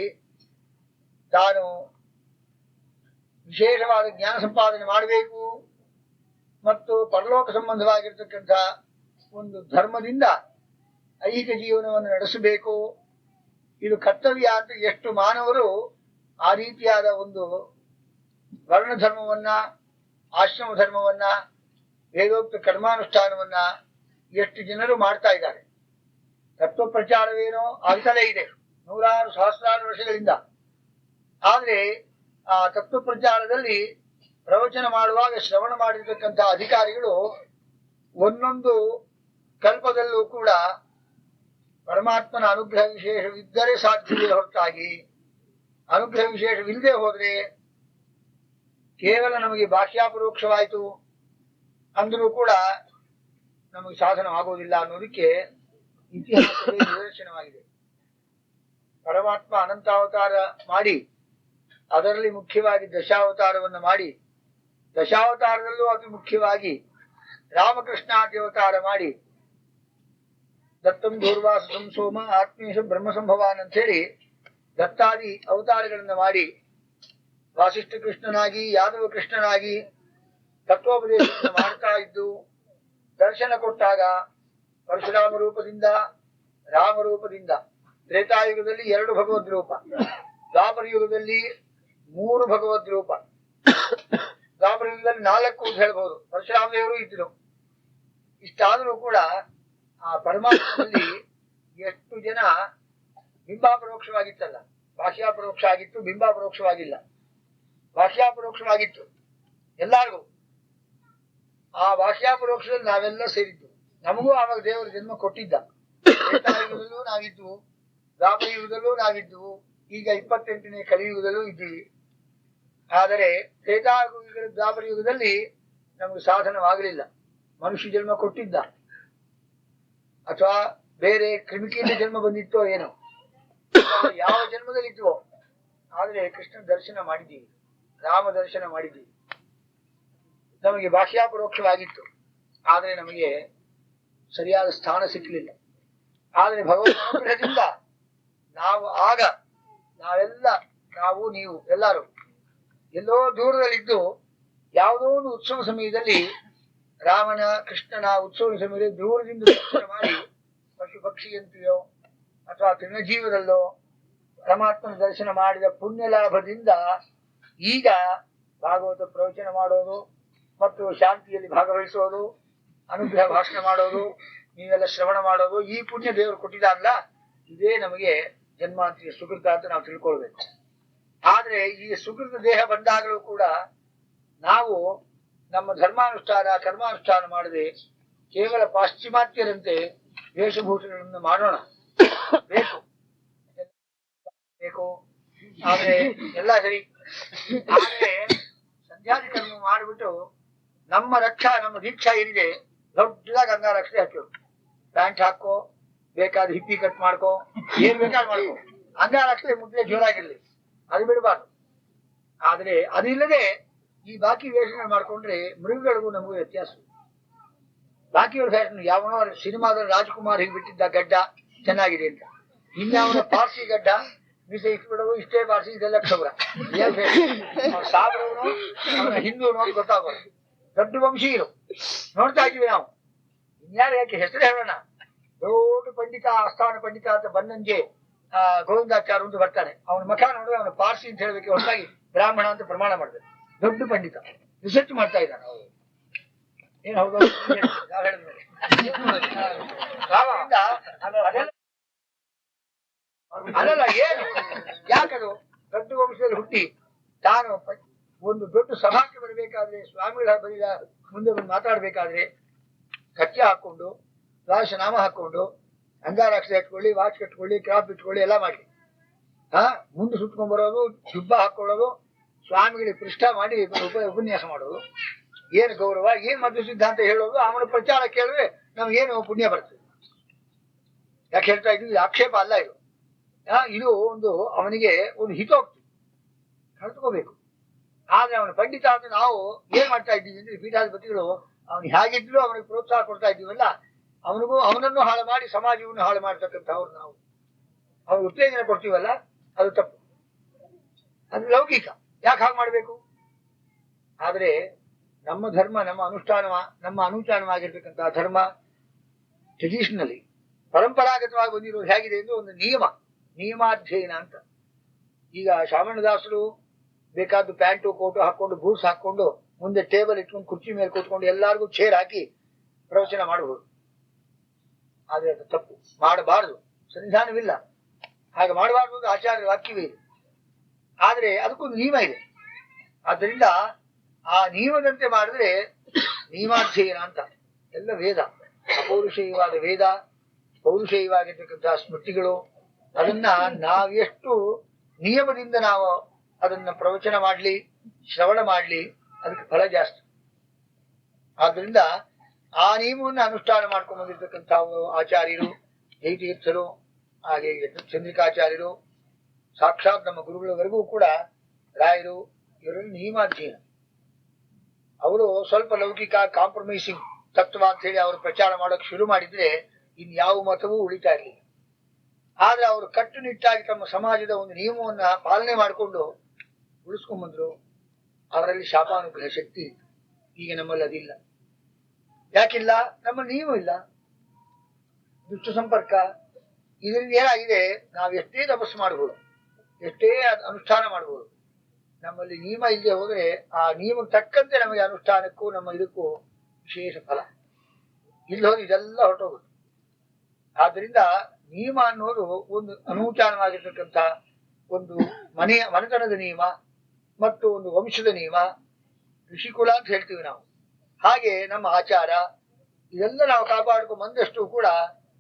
ತಾನು ವಿಶೇಷವಾದ ಜ್ಞಾನ ಸಂಪಾದನೆ ಮಾಡಬೇಕು ಮತ್ತು ಪರಲೋಕ ಸಂಬಂಧವಾಗಿರ್ತಕ್ಕಂಥ ಒಂದು ಧರ್ಮದಿಂದ ಐಹಿಕ ಜೀವನವನ್ನು ನಡೆಸಬೇಕು, ಇದು ಕರ್ತವ್ಯ ಅಂತ ಎಷ್ಟು ಮಾನವರು ಆ ರೀತಿಯಾದ ಒಂದು ವರ್ಣ ಧರ್ಮವನ್ನ, ಆಶ್ರಮ ಧರ್ಮವನ್ನ, ವೇದೋಕ್ತ ಕರ್ಮಾನುಷ್ಠಾನವನ್ನ ಎಷ್ಟು ಜನರು ಮಾಡ್ತಾ ಇದ್ದಾರೆ. ತತ್ವ ಪ್ರಚಾರವೇನೋ ಆಗ್ತಲೇ ಇದೆ ನೂರಾರು ಸಹಸ್ರಾರು ವರ್ಷಗಳಿಂದ. ಆದ್ರೆ ಆ ತತ್ವ ಪ್ರಚಾರದಲ್ಲಿ ಪ್ರವಚನ ಮಾಡುವಾಗ ಶ್ರವಣ ಮಾಡಿರ್ತಕ್ಕಂಥ ಅಧಿಕಾರಿಗಳು ಒಂದೊಂದು ಕಲ್ಪದಲ್ಲೂ ಕೂಡ ಪರಮಾತ್ಮನ ಅನುಗ್ರಹ ವಿಶೇಷವಿದ್ದರೆ ಸಾಧ್ಯವಿದೆ ಹೊರತಾಗಿ ಅನುಗ್ರಹ ವಿಶೇಷವಿಲ್ಲದೆ ಹೋದ್ರೆ ಕೇವಲ ನಮಗೆ ಭಾಷ್ಯಾಪರೋಕ್ಷವಾಯಿತು ಅಂದರೂ ಕೂಡ ನಮಗೆ ಸಾಧನ ಆಗೋದಿಲ್ಲ ಅನ್ನೋದಕ್ಕೆ ಇತಿಹಾಸವೇ ನಿದರ್ಶನವಾಗಿದೆ. ಪರಮಾತ್ಮ ಅನಂತಾವತಾರ ಮಾಡಿ ಅದರಲ್ಲಿ ಮುಖ್ಯವಾಗಿ ದಶಾವತಾರವನ್ನು ಮಾಡಿ, ದಶಾವತಾರದಲ್ಲೂ ಅತಿ ಮುಖ್ಯವಾಗಿ ರಾಮಕೃಷ್ಣಾದಿ ಅವತಾರ ಮಾಡಿ ದತ್ತಂ ದೂರ್ವಾಸ ಸಂಸೋಮ ಆತ್ಮೀಶ ಬ್ರಹ್ಮ ಸಂಭವಾನ್ ಅಂತ ಹೇಳಿ ದತ್ತಾದಿ ಅವತಾರಗಳನ್ನ ಮಾಡಿ ವಾಸಿಷ್ಠ ಕೃಷ್ಣನಾಗಿ, ಯಾದವ ಕೃಷ್ಣನಾಗಿ ತತ್ವೋಪದೇಶವನ್ನು ಮಾಡ್ತಾ ಇದ್ದು ದರ್ಶನ ಕೊಟ್ಟಾಗ ಪರಶುರಾಮ ರೂಪದಿಂದ, ರಾಮರೂಪದಿಂದ, ತ್ರೇತಾಯುಗದಲ್ಲಿ 2 ಭಗವದ್ ರೂಪ, ದ್ವಾಪರ ಯುಗದಲ್ಲಿ 3 ಭಗವದ್ ರೂಪ, ದ್ವಾಪರ ಯುಗದಲ್ಲಿ 4 ಅಂತ ಹೇಳ್ಬಹುದು. ಪರಶುರಾಮ ದೇವರು ಇದ್ರು. ಇಷ್ಟಾದರೂ ಕೂಡ ಆ ಪರಮಾತ್ಮದಲ್ಲಿ ಎಷ್ಟು ಜನ ಬಿಂಬಾಪರೋಕ್ಷವಾಗಿತ್ತಲ್ಲ, ಭಾಷ್ಯಾಪರೋಕ್ಷ ಆಗಿತ್ತು, ಬಿಂಬಾಪರೋಕ್ಷವಾಗಿಲ್ಲ. ಭಾಷ್ಯಾಪರೋಕ್ಷವಾಗಿತ್ತು ಎಲ್ಲಾರ್ಗೂ. ಆ ಭಾಷ್ಯಾಪರೋಕ್ಷದಲ್ಲಿ ನಾವೆಲ್ಲ ಸೇರಿದ್ದು. ನಮಗೂ ಆವಾಗ ದೇವರ ಜನ್ಮ ಕೊಟ್ಟಿದ್ದ. ತ್ರೇತಾಯುಗದಲ್ಲೂ ನಾವಿದ್ದು, ದ್ವಾಪರ ಯುಗದಲ್ಲೂ ನಾವಿದ್ದು, ಈಗ 28ನೇ ಕಲಿಯುಗದಲ್ಲೂ ಇದ್ದೀವಿ. ಆದರೆ ತ್ರೇತಾಯುಗ ದ್ವಾಪರ ಯುಗದಲ್ಲಿ ನಮಗೆ ಸಾಧನವಾಗಲಿಲ್ಲ. ಮನುಷ್ಯ ಜನ್ಮ ಕೊಟ್ಟಿದ್ದ, ಅಥವಾ ಬೇರೆ ಕ್ರಿಮಿಕೀಟ ಜನ್ಮ ಬಂದಿತ್ತೋ ಏನೋ, ಯಾವ ಜನ್ಮದಲ್ಲಿ ಇದ್ವೋ. ಆದ್ರೆ ಕೃಷ್ಣ ದರ್ಶನ ಮಾಡಿದ್ದೀವಿ, ರಾಮ ದರ್ಶನ ಮಾಡಿದ್ದೀವಿ. ನಮಗೆ ಭಾಷ್ಯಾಪರೋಕ್ಷವಾಗಿತ್ತು, ಆದ್ರೆ ನಮಗೆ ಸರಿಯಾದ ಸ್ಥಾನ ಸಿಕ್ಕಲಿಲ್ಲ. ಆದ್ರೆ ಭಗವಂತನ ಅನುಗ್ರಹದಿಂದ ನಾವು ಆಗ ನಾವು ನೀವು ಎಲ್ಲರೂ ಎಲ್ಲೋ ದೂರದಲ್ಲಿದ್ದು ಯಾವುದೋ ಒಂದು ಉತ್ಸವ ಸಮಯದಲ್ಲಿ ರಾಮನ ಕೃಷ್ಣನ ಉತ್ಸವ ಸಮಯದಲ್ಲಿ ದೂರದಿಂದ ದರ್ಶನ ಮಾಡಿ ಪಶು ಪಕ್ಷಿಯಂತೆಯೋ ಅಥವಾ ತೃಣಜೀವದಲ್ಲೋ ಪರಮಾತ್ಮನ ದರ್ಶನ ಮಾಡಿದ ಪುಣ್ಯ ಲಾಭದಿಂದ ಈಗ ಭಾಗವತ ಪ್ರವಚನ ಮಾಡೋದು ಮತ್ತು ಶಾಂತಿಯಲ್ಲಿ ಭಾಗವಹಿಸೋದು, ಅನುಗ್ರಹ ಭಾಷಣ ಮಾಡೋದು, ನೀವೆಲ್ಲ ಶ್ರವಣ ಮಾಡೋದು, ಈ ಪುಣ್ಯ ದೇವರು ಕೊಟ್ಟಿದ್ದಾರಲ್ಲ, ಇದೇ ನಮಗೆ ಜನ್ಮಾಂತಿಯ ಸುಕೃತ ಅಂತ ನಾವು ತಿಳ್ಕೊಳ್ಬೇಕು. ಆದ್ರೆ ಈ ಸುಕೃತ ದೇಹ ಬಂದಾಗಲೂ ಕೂಡ ನಾವು ನಮ್ಮ ಧರ್ಮಾನುಷ್ಠಾನ ಕರ್ಮಾನುಷ್ಠಾನ ಮಾಡದೆ ಕೇವಲ ಪಾಶ್ಚಿಮಾತ್ಯರಂತೆ ವೇಷಭೂಷಣಗಳನ್ನು ಮಾಡೋಣ ಬೇಕು. ಆದ್ರೆ ಎಲ್ಲ ಸರಿ. ಆದ್ರೆ ಸಂಧ್ಯಾದಿ ಕರ್ಮ ಮಾಡಿಬಿಟ್ಟು ನಮ್ಮ ದೀಕ್ಷಾ ಏನಿದೆ ದೊಡ್ಡದಾಗಿ ಅಂಗಾರಕ್ಷೆ ಹಾಕೋ, ಪ್ಯಾಂಟ್ ಹಾಕೋ, ಬೇಕಾದ ಹಿಪ್ಪಿ ಕಟ್ ಮಾಡ್ಕೋ, ಏನ್ ಬೇಕಾದ್ ಮಾಡ್ಕೋ, ಅಂಗಾರಕ್ಷೆ ಮುದ್ರೆ ಜೋರಾಗಿರ್ಲಿ, ಅದು ಬಿಡಬಾರ್ದು. ಆದ್ರೆ ಅದಿಲ್ಲದೆ ಈ ಬಾಕಿ ವೇಷಣೆ ಮಾಡ್ಕೊಂಡ್ರೆ ಮೃಗಗಳಿಗೂ ನಮಗೂ ವ್ಯತ್ಯಾಸ. ಬಾಕಿ ಫ್ಯಾಷನ್ ಯಾವನೋ ಸಿನಿಮಾದಲ್ಲಿ ರಾಜ್ಕುಮಾರ್ ಹೀಗೆ ಬಿಟ್ಟಿದ್ದ ಗಡ್ಡ ಚೆನ್ನಾಗಿದೆ ಅಂತ, ಇನ್ಯಾವನ ಪಾರ್ಸಿ ಗಡ್ಡ ಮೀಸೆ ಇಟ್ಬಿಡೋದು, ಇಷ್ಟೇ ಪಾರ್ಸಿ ಇದೆಲ್ಲ ಕ್ಷೌರ, ಸಾಬ್ರವನು ಅವನ ಹಿಂದೂ ನೋಡಿ ಗೊತ್ತಾಗೋದು. ದೊಡ್ಡ ವಂಶೀಯರು ನೋಡ್ತಾ ಇದ್ದೀವಿ ನಾವು. ಇನ್ಯಾರು ಯಾಕೆ ಹೆಸರು ಹೇಳೋಣ, ದೊಡ್ಡ ಪಂಡಿತ ಆಸ್ಥಾನ ಪಂಡಿತ ಅಂತ ಬನ್ನಂಜೆ ಗೋವಿಂದಾಚಾರ್ಯ ಅಂತ ಬರ್ತಾನೆ. ಅವನ ಮುಖ ನೋಡಿದ್ರೆ ಅವನ ಪಾರ್ಸಿ ಅಂತ ಹೇಳಬೇಕು, ಹೊರತಾಗಿ ಬ್ರಾಹ್ಮಣ ಅಂತ ಪ್ರಮಾಣ ಮಾಡ್ಬೇಕು. ದೊಡ್ಡ ಪಂಡಿತ ರಿಸರ್ಚ್ ಮಾಡ್ತಾ ಇದ್ದಾನೆ. ಏನ್ ಹೌದು ಅಲ್ಲಲ್ಲ, ಏನು ಯಾಕದು ದೊಡ್ಡ ವಂಶದಲ್ಲಿ ಹುಟ್ಟಿ ತಾನು ಒಂದು ದೊಡ್ಡ ಸಭಾಕ್ಕೆ ಬರಬೇಕಾದ್ರೆ, ಸ್ವಾಮಿಗಳ ಬರೀ ಮುಂದೆ ಬಂದು ಮಾತಾಡ್ಬೇಕಾದ್ರೆ ಕಚ್ಚೆ ಹಾಕೊಂಡು, ದ್ವಾದಶನಾಮ ಹಾಕೊಂಡು, ಅಂಗಾರಾಕ್ಷಿ ಹಚ್ಕೊಳ್ಳಿ, ವಾಚ್ ಕಟ್ಕೊಳ್ಳಿ, ಕ್ರಾಪ್ ಇಟ್ಕೊಳ್ಳಿ, ಎಲ್ಲ ಮಾಡಿ ಮುಂದೆ ಸುಟ್ಕೊಂಡ್ ಬರೋದು, ಜುಬ್ಬ ಹಾಕೊಳ್ಳೋದು, ಸ್ವಾಮಿಗಳಿಗೆ ಪೃಷ್ಠ ಮಾಡಿ ಉಪನ್ಯಾಸ ಮಾಡೋದು, ಏನು ಗೌರವ, ಏನ್ ಮಧ್ಯ ಸಿದ್ಧಾಂತ ಹೇಳೋದು, ಅವನ ಪ್ರಚಾರ ಕೇಳಿದ್ರೆ ನಮ್ಗೇನು ಪುಣ್ಯ ಬರ್ತದೆ. ಯಾಕೆ ಹೇಳ್ತಾ ಇದ್ವಿ, ಆಕ್ಷೇಪ ಅಲ್ಲ ಇದು. ಇದು ಒಂದು ಅವನಿಗೆ ಒಂದು ಹಿತೋಕ್ತಿ ಕಳ್ತ್ಕೋಬೇಕು. ಆದ್ರೆ ಅವನ ಪಂಡಿತ ಅಂತ ನಾವು ಏನ್ ಮಾಡ್ತಾ ಇದ್ದೀವಿ ಅಂದ್ರೆ, ಪೀಠಾಧಿಪತಿಗಳು ಅವನು ಹೇಗಿದ್ರು ಅವನಿಗೆ ಪ್ರೋತ್ಸಾಹ ಕೊಡ್ತಾ ಇದ್ದೀವಲ್ಲ, ಅವನನ್ನು ಹಾಳು ಮಾಡಿ ಸಮಾಜವನ್ನು ಹಾಳು ಮಾಡ್ತಕ್ಕಂಥವ್ರು ನಾವು. ಅವ್ರಿಗೆ ಉತ್ತೇಜನ ಕೊಡ್ತೀವಲ್ಲ, ಅದು ತಪ್ಪು, ಅದು ಲೌಕಿಕ. ಯಾಕೆ ಹಾಗೆ ಮಾಡ್ಬೇಕು? ಆದ್ರೆ ನಮ್ಮ ಧರ್ಮ, ನಮ್ಮ ಅನುಷ್ಠಾನವಾಗಿರ್ತಕ್ಕಂತಹ ಧರ್ಮ ಟ್ರೆಡಿಷನಲಿ ಪರಂಪರಾಗತವಾಗಿ ಬಂದಿರೋದು ಹೇಗಿದೆ ಅಂದ್ರೆ ಒಂದು ನಿಯಮಾಧ್ಯಯನ ಅಂತ. ಈಗ ಶ್ರಾವಣದಾಸರು ಬೇಕಾದ್ದು ಪ್ಯಾಂಟು ಕೋಟು ಹಾಕೊಂಡು, ಬೂಟ್ಸ್ ಹಾಕೊಂಡು, ಮುಂದೆ ಟೇಬಲ್ ಇಟ್ಕೊಂಡು ಕುರ್ಚಿ ಮೇಲೆ ಕೂತ್ಕೊಂಡು ಎಲ್ಲಾರ್ಗು ಚೇರ್ ಹಾಕಿ ಪ್ರವಚನ ಮಾಡಬಹುದು. ಆದ್ರೆ ಅದು ತಪ್ಪು, ಮಾಡಬಾರದು, ಸನ್ನಿಧಾನವಿಲ್ಲ, ಹಾಗೆ ಮಾಡಬಾರ್ದು ಅಂತ ಆಚಾರ್ಯರ ವಾಕ್ಯವೇ ಇದೆ. ಆದ್ರೆ ಅದಕ್ಕೊಂದು ನಿಯಮ ಇದೆ. ಆದ್ದರಿಂದ ಆ ನಿಯಮದಂತೆ ಮಾಡಿದ್ರೆ ನಿಯಮಾಧ್ಯಯನ ಅಂತ. ಎಲ್ಲ ವೇದ, ಅಪೌರುಷೇಯವಾದ ವೇದ, ಪೌರುಷೇಯವಾಗಿರ್ತಕ್ಕಂತಹ ಸ್ಮೃತಿಗಳು, ಅದನ್ನ ನಾವೆಷ್ಟು ನಿಯಮದಿಂದ ನಾವು ಅದನ್ನ ಪ್ರವಚನ ಮಾಡ್ಲಿ, ಶ್ರವಣ ಮಾಡ್ಲಿ, ಅದಕ್ಕೆ ಫಲ ಜಾಸ್ತಿ. ಆದ್ರಿಂದ ಆ ನಿಯಮವನ್ನು ಅನುಷ್ಠಾನ ಮಾಡ್ಕೊಂಡು ಬಂದಿರ್ತಕ್ಕಂಥವ್ರು ಆಚಾರ್ಯರು, ಜೈತೀರ್ಥರು, ಹಾಗೆ ಚಂದ್ರಿಕಾಚಾರ್ಯರು, ಸಾಕ್ಷಾತ್ ನಮ್ಮ ಗುರುಗಳವರೆಗೂ ಕೂಡ ರಾಯರು, ಇವರಲ್ಲಿ ನಿಯಮಾಧ್ಯಯನ. ಅವರು ಸ್ವಲ್ಪ ಲೌಕಿಕ ಕಾಂಪ್ರಮೈಸಿಂಗ್ ತತ್ವ ಅಂತ ಹೇಳಿ ಅವರು ಪ್ರಚಾರ ಮಾಡೋಕೆ ಶುರು ಮಾಡಿದ್ರೆ ಇನ್ಯಾವ ಮತವೂ ಉಳಿತಾ ಇರಲಿಲ್ಲ. ಆದ್ರೆ ಅವರು ಕಟ್ಟುನಿಟ್ಟಾಗಿ ತಮ್ಮ ಸಮಾಜದ ಒಂದು ನಿಯಮವನ್ನ ಪಾಲನೆ ಮಾಡಿಕೊಂಡು ಉಳಿಸ್ಕೊಂಡ್ಬಂದ್ರು. ಅವರಲ್ಲಿ ಶಾಪಾನುಗ್ರಹ ಶಕ್ತಿ ಇತ್ತು. ಈಗ ನಮ್ಮಲ್ಲಿ ಅದಿಲ್ಲ. ಯಾಕಿಲ್ಲ? ನಮ್ಮ ನಿಯಮ ಇಲ್ಲ, ದುಷ್ಟ ಸಂಪರ್ಕ. ಇದರಿಂದ ಏನಾಗಿದೆ, ನಾವು ಎಷ್ಟೇ ತಪಸ್ಸು ಮಾಡಬಹುದು, ಎಷ್ಟೇ ಅನುಷ್ಠಾನ ಮಾಡಬಹುದು, ನಮ್ಮಲ್ಲಿ ನಿಯಮ ಇಲ್ಲದೆ ಹೋದ್ರೆ ಆ ನಿಯಮಕ್ಕೆ ತಕ್ಕಂತೆ ನಮಗೆ ಅನುಷ್ಠಾನಕ್ಕೂ ನಮ್ಮ ಇದಕ್ಕೂ ವಿಶೇಷ ಫಲ ಇಲ್ಲಿ ಹೋದ್ರೆ ಇದೆಲ್ಲ ಹೊರಟೋಗುತ್ತೆ. ಆದ್ರಿಂದ ನಿಯಮ ಅನ್ನೋದು ಒಂದು ಅನೂಚಾನವಾಗಿರ್ತಕ್ಕಂಥ ಒಂದು ಮನೆತನದ ನಿಯಮ ಮತ್ತು ಒಂದು ವಂಶದ ನಿಯಮ, ಋಷಿಕುಲ ಅಂತ ಹೇಳ್ತೀವಿ ನಾವು. ಹಾಗೆ ನಮ್ಮ ಆಚಾರ, ಇದೆಲ್ಲ ನಾವು ಕಾಪಾಡ್ಕೊಂಡು ಬಂದಷ್ಟು ಕೂಡ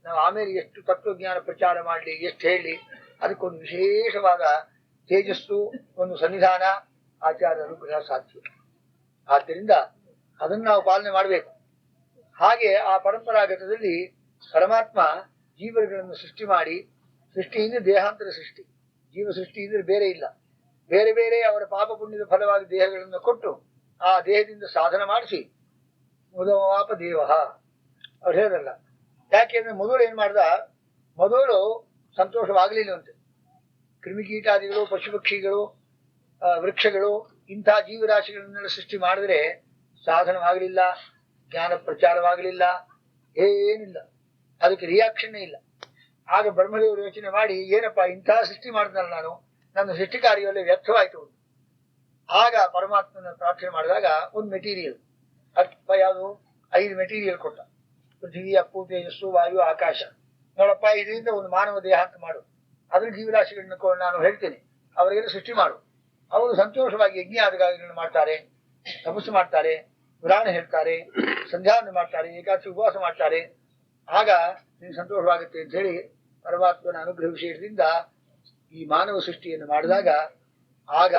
ನಾವು ಆಮೇಲೆ ಎಷ್ಟು ತತ್ವಜ್ಞಾನ ಪ್ರಚಾರ ಮಾಡಲಿ, ಎಷ್ಟು ಹೇಳಿ, ಅದಕ್ಕೊಂದು ವಿಶೇಷವಾದ ತೇಜಸ್ಸು, ಒಂದು ಸನ್ನಿಧಾನ, ಆಚಾರ ಅನುಗ್ರಹ ಸಾಧ್ಯ. ಆದ್ದರಿಂದ ಅದನ್ನು ನಾವು ಪಾಲನೆ ಮಾಡಬೇಕು. ಹಾಗೆ ಆ ಪರಂಪರಾಗತದಲ್ಲಿ ಪರಮಾತ್ಮ ಜೀವಗಳನ್ನು ಸೃಷ್ಟಿ ಮಾಡಿ, ಸೃಷ್ಟಿಯಿಂದ ದೇಹಾಂತರ ಸೃಷ್ಟಿ, ಜೀವ ಸೃಷ್ಟಿಯಿಂದ ಬೇರೆ ಇಲ್ಲ, ಬೇರೆ ಬೇರೆ ಅವರ ಪಾಪ ಪುಣ್ಯದ ಫಲವಾಗಿ ದೇಹಗಳನ್ನು ಕೊಟ್ಟು ಆ ದೇಹದಿಂದ ಸಾಧನ ಮಾಡಿಸಿ ಮುದವಾಪ ದೇವ ಅವ್ರು ಹೇಳಲ್ಲ, ಯಾಕೆಂದ್ರೆ ಮೊದಲು ಏನ್ ಮಾಡ್ದ, ಮೊದಲು ಸಂತೋಷವಾಗಲಿಲ್ಲವಂತೆ. ಕ್ರಿಮಿಕೀಟಾದಿಗಳು, ಪಶು ಪಕ್ಷಿಗಳು, ವೃಕ್ಷಗಳು, ಇಂತಹ ಜೀವರಾಶಿಗಳನ್ನೆಲ್ಲ ಸೃಷ್ಟಿ ಮಾಡಿದ್ರೆ ಸಾಧನವಾಗಲಿಲ್ಲ, ಜ್ಞಾನ ಪ್ರಚಾರವಾಗಲಿಲ್ಲ, ಏನಿಲ್ಲ, ಅದಕ್ಕೆ ರಿಯಾಕ್ಷನ್ ಇಲ್ಲ. ಆಗ ಬ್ರಹ್ಮದೇವರು ಯೋಚನೆ ಮಾಡಿ, ಏನಪ್ಪಾ ಇಂತಹ ಸೃಷ್ಟಿ ಮಾಡಿದ್ನಲ್ಲ ನಾನು, ನನ್ನ ಸೃಷ್ಟಿ ಕಾರ್ಯವಲ್ಲೇ ವ್ಯರ್ಥವಾಯಿತು. ಆಗ ಪರಮಾತ್ಮನ ಪ್ರಾರ್ಥನೆ ಮಾಡಿದಾಗ ಒಂದು ಮೆಟೀರಿಯಲ್ ಅಪ್ಪ, ಯಾವುದು 5 ಮೆಟೀರಿಯಲ್ ಕೊಟ್ಟ. ಪೃಥ್ವಿ, ಅಪ್ಪು, ತೇಜಸ್ಸು, ವಾಯು, ಆಕಾಶ. ನೋಡಪ್ಪ, ಇದರಿಂದ ಒಂದು ಮಾನವ ದೇಹ ಅಂತ ಮಾಡು, ಅದ್ರ ಜೀವರಾಶಿಗಳನ್ನ ನಾನು ಹೇಳ್ತೇನೆ, ಅವರಿಗೆಲ್ಲ ಸೃಷ್ಟಿ ಮಾಡು. ಅವರು ಸಂತೋಷವಾಗಿ ಯಜ್ಞಾದಿಗಳನ್ನು ಮಾಡ್ತಾರೆ, ತಪಸ್ಸು ಮಾಡ್ತಾರೆ, ಪುರಾಣ ಹೇಳ್ತಾರೆ, ಸಂಧ್ಯಾವಂದನೆ ಮಾಡ್ತಾರೆ, ಏಕಾದಶಿ ಉಪವಾಸ ಮಾಡ್ತಾರೆ. ಆಗ ನಿಮ್ಗೆ ಸಂತೋಷವಾಗುತ್ತೆ ಅಂತ ಹೇಳಿ ಪರಮಾತ್ಮನ ಅನುಗ್ರಹ ವಿಶೇಷದಿಂದ ಈ ಮಾನವ ಸೃಷ್ಟಿಯನ್ನು ಮಾಡಿದಾಗ, ಆಗ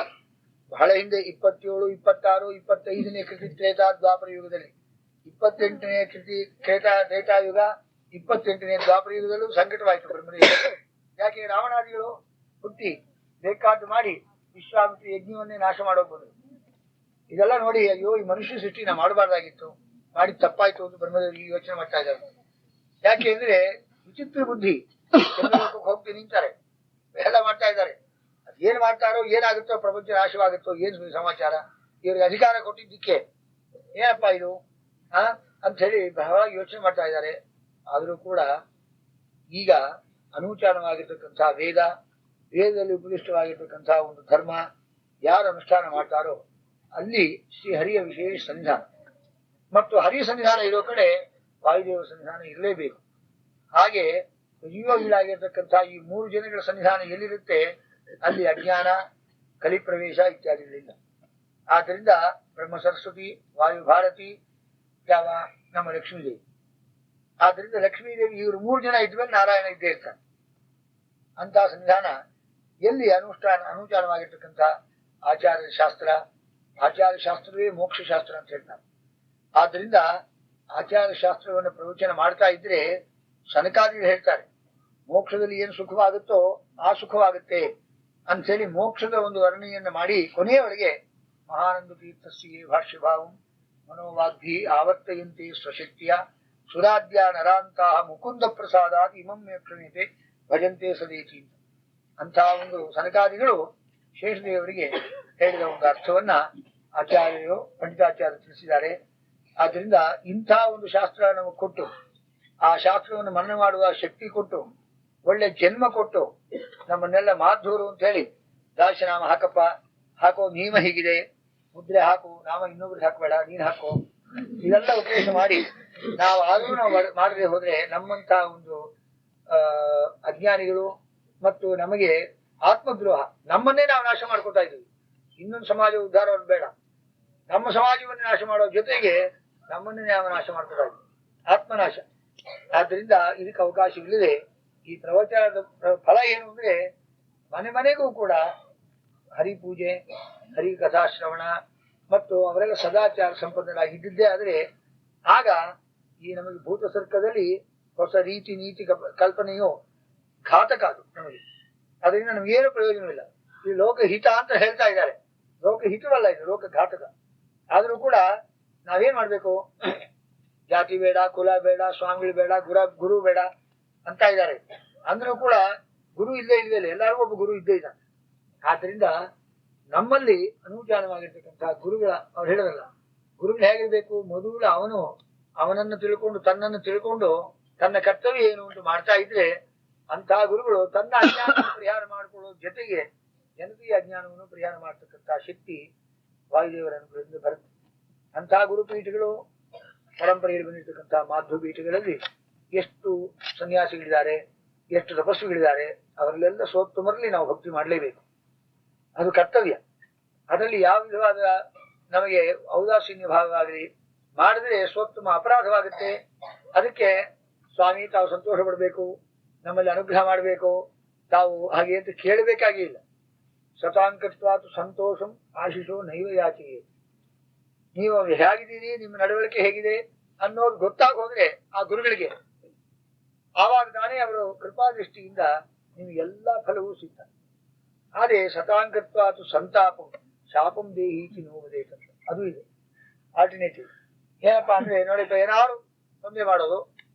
ಬಹಳ ಹಿಂದೆ 27, 26, 25ನೇ ಕೃತಿ ತ್ರೇತಾ ದ್ವಾಪರ ಯುಗದಲ್ಲಿ, 28ನೇ ಕೃತಿ ತ್ರೇತಾಯುಗ, 28ನೇ ದ್ವಾಪರ ಯುಗದಲ್ಲೂ ಸಂಕಟವಾಯಿತು ಬ್ರಹ್ಮದೇವರು. ಯಾಕೆ ರಾವಣಾದಿಗಳು ಹುಟ್ಟಿ ಬೇಕಾದ್ದು ಮಾಡಿ ವಿಶ್ವಾಮಿತ್ರ ಯಜ್ಞವನ್ನೇ ನಾಶ ಮಾಡೋಕ್ ಬಂದ್ರು. ಇದೆಲ್ಲ ನೋಡಿ, ಅಯ್ಯೋ ಈ ಮನುಷ್ಯ ಸೃಷ್ಟಿ ನಾ ಮಾಡಬಾರ್ದಾಗಿತ್ತು, ಮಾಡಿ ತಪ್ಪಾಯ್ತು ಅಂತ ಬ್ರಹ್ಮದೇವರಿಗೆ ಯೋಚನೆ ಮಾಡ್ತಾ ಇದ್ದಾರೆ. ಯಾಕೆ ಅಂದ್ರೆ ವಿಚಿತ್ರ ಬುದ್ಧಿ, ಹೋಗ್ತಿ ನಿಂತಾರೆ, ಎಲ್ಲ ಮಾಡ್ತಾ ಇದ್ದಾರೆ. ಏನ್ ಮಾಡ್ತಾರೋ, ಏನಾಗುತ್ತೋ, ಪ್ರಪಂಚ ನಾಶವಾಗುತ್ತೋ, ಏನ್ ಸಮಾಚಾರ, ಇವ್ರಿಗೆ ಅಧಿಕಾರ ಕೊಟ್ಟಿದ್ದಕ್ಕೆ ಏನಪ್ಪಾ ಇದು ಅಂತ ಹೇಳಿ ಬಹಳ ಯೋಚನೆ ಮಾಡ್ತಾ ಇದ್ದಾರೆ. ಆದ್ರೂ ಕೂಡ ಈಗ ಅನೂಚಾನವಾಗಿರ್ತಕ್ಕಂತಹ ವೇದದಲ್ಲಿ ಉಪದಿಷ್ಟವಾಗಿರ್ತಕ್ಕಂತಹ ಒಂದು ಧರ್ಮ ಯಾರು ಅನುಷ್ಠಾನ ಮಾಡ್ತಾರೋ ಅಲ್ಲಿ ಶ್ರೀ ಹರಿಯ ವಿಶೇಷ ಸನ್ನಿಧಾನ, ಮತ್ತು ಹರಿಯ ಸನ್ನಿಧಾನ ಇರೋ ಕಡೆ ವಾಯುದೇವ ಸನ್ನಿಧಾನ ಇರಲೇಬೇಕು. ಹಾಗೆ ಜೀವಗಳಾಗಿರ್ತಕ್ಕಂತಹ ಈ 3 ಜನಗಳ ಸನ್ನಿಧಾನ ಎಲ್ಲಿರುತ್ತೆ ಅಲ್ಲಿ ಅಜ್ಞಾನ, ಕಲಿಪ್ರವೇಶ ಇತ್ಯಾದಿಗಳಿಲ್ಲ. ಆದ್ರಿಂದ ಬ್ರಹ್ಮ ಸರಸ್ವತಿ, ವಾಯು ಭಾರತಿ, ಯಾವ ನಮ್ಮ ಲಕ್ಷ್ಮೀದೇವಿ. ಆದ್ರಿಂದ ಲಕ್ಷ್ಮೀದೇವಿ ಇವರು 3 ಜನ ಇದ್ಮೇಲೆ ನಾರಾಯಣ ಇದ್ದೇ ಇರ್ತಾನೆ. ಅಂತ ಸನ್ನಿಧಾನ ಎಲ್ಲಿ ಅನುಚಾನವಾಗಿರ್ತಕ್ಕಂಥ ಆಚಾರ್ಯ ಶಾಸ್ತ್ರವೇ ಮೋಕ್ಷ ಶಾಸ್ತ್ರ ಅಂತ ಹೇಳ್ತಾರೆ. ಆದ್ರಿಂದ ಆಚಾರ್ಯ ಶಾಸ್ತ್ರವನ್ನು ಪ್ರವಚನ ಮಾಡ್ತಾ ಇದ್ರೆ ಶನಕಾದಿಗಳು ಹೇಳ್ತಾರೆ, ಮೋಕ್ಷದಲ್ಲಿ ಏನು ಸುಖವಾಗುತ್ತೋ ಆ ಸುಖವಾಗುತ್ತೆ ಅಂತ ಹೇಳಿ ಮೋಕ್ಷದ ಒಂದು ವರ್ಣನೆಯನ್ನು ಮಾಡಿ ಕೊನೆಯವರೆಗೆ ಮಹಾನಂದ ತೀರ್ಥಸ್ಯೇ ಭಾಷ್ಯಭಾವಂ ಮನೋವಾಗ್ಧಿ ಆವರ್ತಯಂತೆ ಸ್ವಶಕ್ತಿಯ ಸುರಾಧ್ಯ ನರಾಂತಹ ಮುಕುಂದ ಪ್ರಸಾದಾತ್ ಇಮಂ ಕ್ಷಣಿತೆ ಭಜಂತೆ ಸದೇತಿ ಅಂತ ಒಂದು ಸನಕಾದಿಗಳು ಶೇಷದೇವರಿಗೆ ಹೇಳಿದ ಒಂದು ಅರ್ಥವನ್ನ ಆಚಾರ್ಯರು, ಪಂಡಿತಾಚಾರ್ಯರು ತಿಳಿಸಿದ್ದಾರೆ. ಆದ್ರಿಂದ ಇಂಥ ಒಂದು ಶಾಸ್ತ್ರ ನಮಗೆ ಕೊಟ್ಟು, ಆ ಶಾಸ್ತ್ರವನ್ನು ಮನನ ಮಾಡುವ ಶಕ್ತಿ ಕೊಟ್ಟು, ಒಳ್ಳೆ ಜನ್ಮ ಕೊಟ್ಟು, ನಮ್ಮನ್ನೆಲ್ಲ ಮಾಧೂರು ಅಂತ ಹೇಳಿ ದಾಸನಾಮ ಹಾಕಪ್ಪ, ಹಾಕೋ ನಿಯಮ ಹೀಗಿದೆ, ಮುದ್ರೆ ಹಾಕು, ನಾಮ ಇನ್ನೊಬ್ರಿಗೆ ಹಾಕಬೇಡ, ನೀನ್ ಹಾಕೋ, ಇದೆಲ್ಲ ಉಪದೇಶ ಮಾಡಿ ನಾವು ಮಾಡದೆ ಹೋದ್ರೆ ನಮ್ಮಂತ ಒಂದು ಅಜ್ಞಾನಿಗಳು ಮತ್ತು ನಮಗೆ ಆತ್ಮದ್ರೋಹ, ನಮ್ಮನ್ನೇ ನಾವು ನಾಶ ಮಾಡ್ಕೊತಾ ಇದ್ದೀವಿ. ಇನ್ನೊಂದು ಸಮಾಜ ಉದ್ಧಾರವನ್ನು ಬೇಡ, ನಮ್ಮ ಸಮಾಜವನ್ನು ನಾಶ ಮಾಡೋ ಜೊತೆಗೆ ನಮ್ಮನ್ನೇ ನಾವು ನಾಶ ಮಾಡ್ಕೊತಾ ಇದ್ದೀವಿ, ಆತ್ಮನಾಶ. ಆದ್ರಿಂದ ಇದಕ್ಕೆ ಅವಕಾಶವಿಲ್ಲದೆ ಈ ಪ್ರವಚನದ ಫಲ ಏನು ಅಂದ್ರೆ ಮನೆಗೂ ಕೂಡ ಹರಿಪೂಜೆ, ಹರಿ ಕಥಾಶ್ರವಣ ಮತ್ತು ಅವರೆಲ್ಲ ಸದಾಚಾರ ಸಂಪನ್ನರಾಗಿದ್ದೇ ಆದ್ರೆ ಆಗ ಈ ನಮಗೆ ಭೂತ ಸರ್ಕದಲ್ಲಿ ಹೊಸ ರೀತಿ ನೀತಿ ಕಲ್ಪನೆಯು ಘಾತಕ ಅದು ನಮಗೆ. ಅದರಿಂದ ನಮಗೇನು ಪ್ರಯೋಜನವಿಲ್ಲ. ಈ ಲೋಕಹಿತ ಅಂತ ಹೇಳ್ತಾ ಇದ್ದಾರೆ, ಲೋಕಹಿತವಲ್ಲ ಇದು, ಲೋಕ ಘಾತಕ. ಆದ್ರೂ ಕೂಡ ನಾವೇನ್ ಮಾಡ್ಬೇಕು, ಜಾತಿ ಬೇಡ, ಕುಲ ಬೇಡ, ಸ್ವಾಮಿಗಳು ಬೇಡ, ಗುರು ಬೇಡ ಅಂತ ಇದ್ದಾರೆ. ಅಂದ್ರೂ ಕೂಡ ಗುರು ಇಲ್ಲೇ ಇಲ್ಲೇ ಎಲ್ಲರಿಗೂ ಒಬ್ಬ ಗುರು ಇದ್ದೇ ಇದ್ದಾನೆ. ಆದ್ರಿಂದ ನಮ್ಮಲ್ಲಿ ಅನುಚಾನವಾಗಿರ್ತಕ್ಕಂತಹ ಗುರುಗಳ, ಅವ್ರು ಹೇಳೋದಲ್ಲ, ಗುರುಗಳು ಹೇಗಿರ್ಬೇಕು, ಮೊದಲು ಅವನನ್ನು ತಿಳ್ಕೊಂಡು, ತನ್ನನ್ನು ತಿಳ್ಕೊಂಡು, ತನ್ನ ಕರ್ತವ್ಯ ಏನು ಅಂತ ಮಾಡ್ತಾ ಇದ್ರೆ ಅಂತಹ ಗುರುಗಳು ತನ್ನ ಅಜ್ಞಾನವನ್ನು ಪರಿಹಾರ ಮಾಡಿಕೊಳ್ಳೋ ಜೊತೆಗೆ ಜನತೆಯ ಅಜ್ಞಾನವನ್ನು ಪರಿಹಾರ ಮಾಡತಕ್ಕಂತಹ ಶಕ್ತಿ ವಾಯುದೇವರ ಅನುಗ್ರಹದಿಂದ ಬರುತ್ತೆ. ಅಂತಹ ಗುರುಪೀಠಗಳು, ಪರಂಪರೆಯಲ್ಲಿ ಬಂದಿರತಕ್ಕಂತಹ ಮಾಧ್ವ ಪೀಠಗಳಲ್ಲಿ ಎಷ್ಟು ಸನ್ಯಾಸಿಗಳಿದ್ದಾರೆ, ಎಷ್ಟು ತಪಸ್ಸುಗಳಿದ್ದಾರೆ, ಅವರಲ್ಲೆಲ್ಲ ಸೋತ್ತಮರಲ್ಲಿ ನಾವು ಭಕ್ತಿ ಮಾಡಲೇಬೇಕು, ಅದು ಕರ್ತವ್ಯ. ಅದರಲ್ಲಿ ಯಾವ ವಿಧವಾದ ನಮಗೆ ಔದಾಸೀನ್ಯ ಭಾವವಾಗಲಿ ಮಾಡಿದ್ರೆ ಸ್ವೋತ್ತಮ ಅಪರಾಧವಾಗುತ್ತೆ. ಅದಕ್ಕೆ ಸ್ವಾಮಿ ತಾವು ಸಂತೋಷ ಪಡಬೇಕು, ನಮ್ಮಲ್ಲಿ ಅನುಗ್ರಹ ಮಾಡಬೇಕು, ತಾವು ಹಾಗೆ ಅಂತ ಕೇಳಬೇಕಾಗಿ ಇಲ್ಲ. ಸತಾಂಕತ್ವಾತು ಸಂತೋಷಂ ಆಶಿಷೋ ನೈವ ಯಾಚಿಗೆ. ನೀವು ಹೇಗಿದ್ದೀರಿ, ನಿಮ್ಮ ನಡವಳಿಕೆ ಹೇಗಿದೆ ಅನ್ನೋದು ಗೊತ್ತಾಗ ಹೋದ್ರೆ ಆ ಗುರುಗಳಿಗೆ, ಆವಾಗ ತಾನೇ ಅವರು ಕೃಪಾದೃಷ್ಟಿಯಿಂದ ನಿಮ್ಗೆ ಎಲ್ಲಾ ಫಲವೂ ಸಿಗ್ತಾರೆ. ಅದೇ ಸತಾಂಕತ್ವಾತು ಸಂತಾಪಂ ಶಾಪಂ ದೇಹೀತಿ ನೋವದೇಕ, ಅದು ಇದೆ ಆಲ್ಟರ್ನೇಟಿವ್. ಏನಪ್ಪಾ ಅಂದ್ರೆ ನೋಡಿಪ್ಪ, ಏನಾದ್ರು ತೊಂದರೆ ಮಾಡೋದು,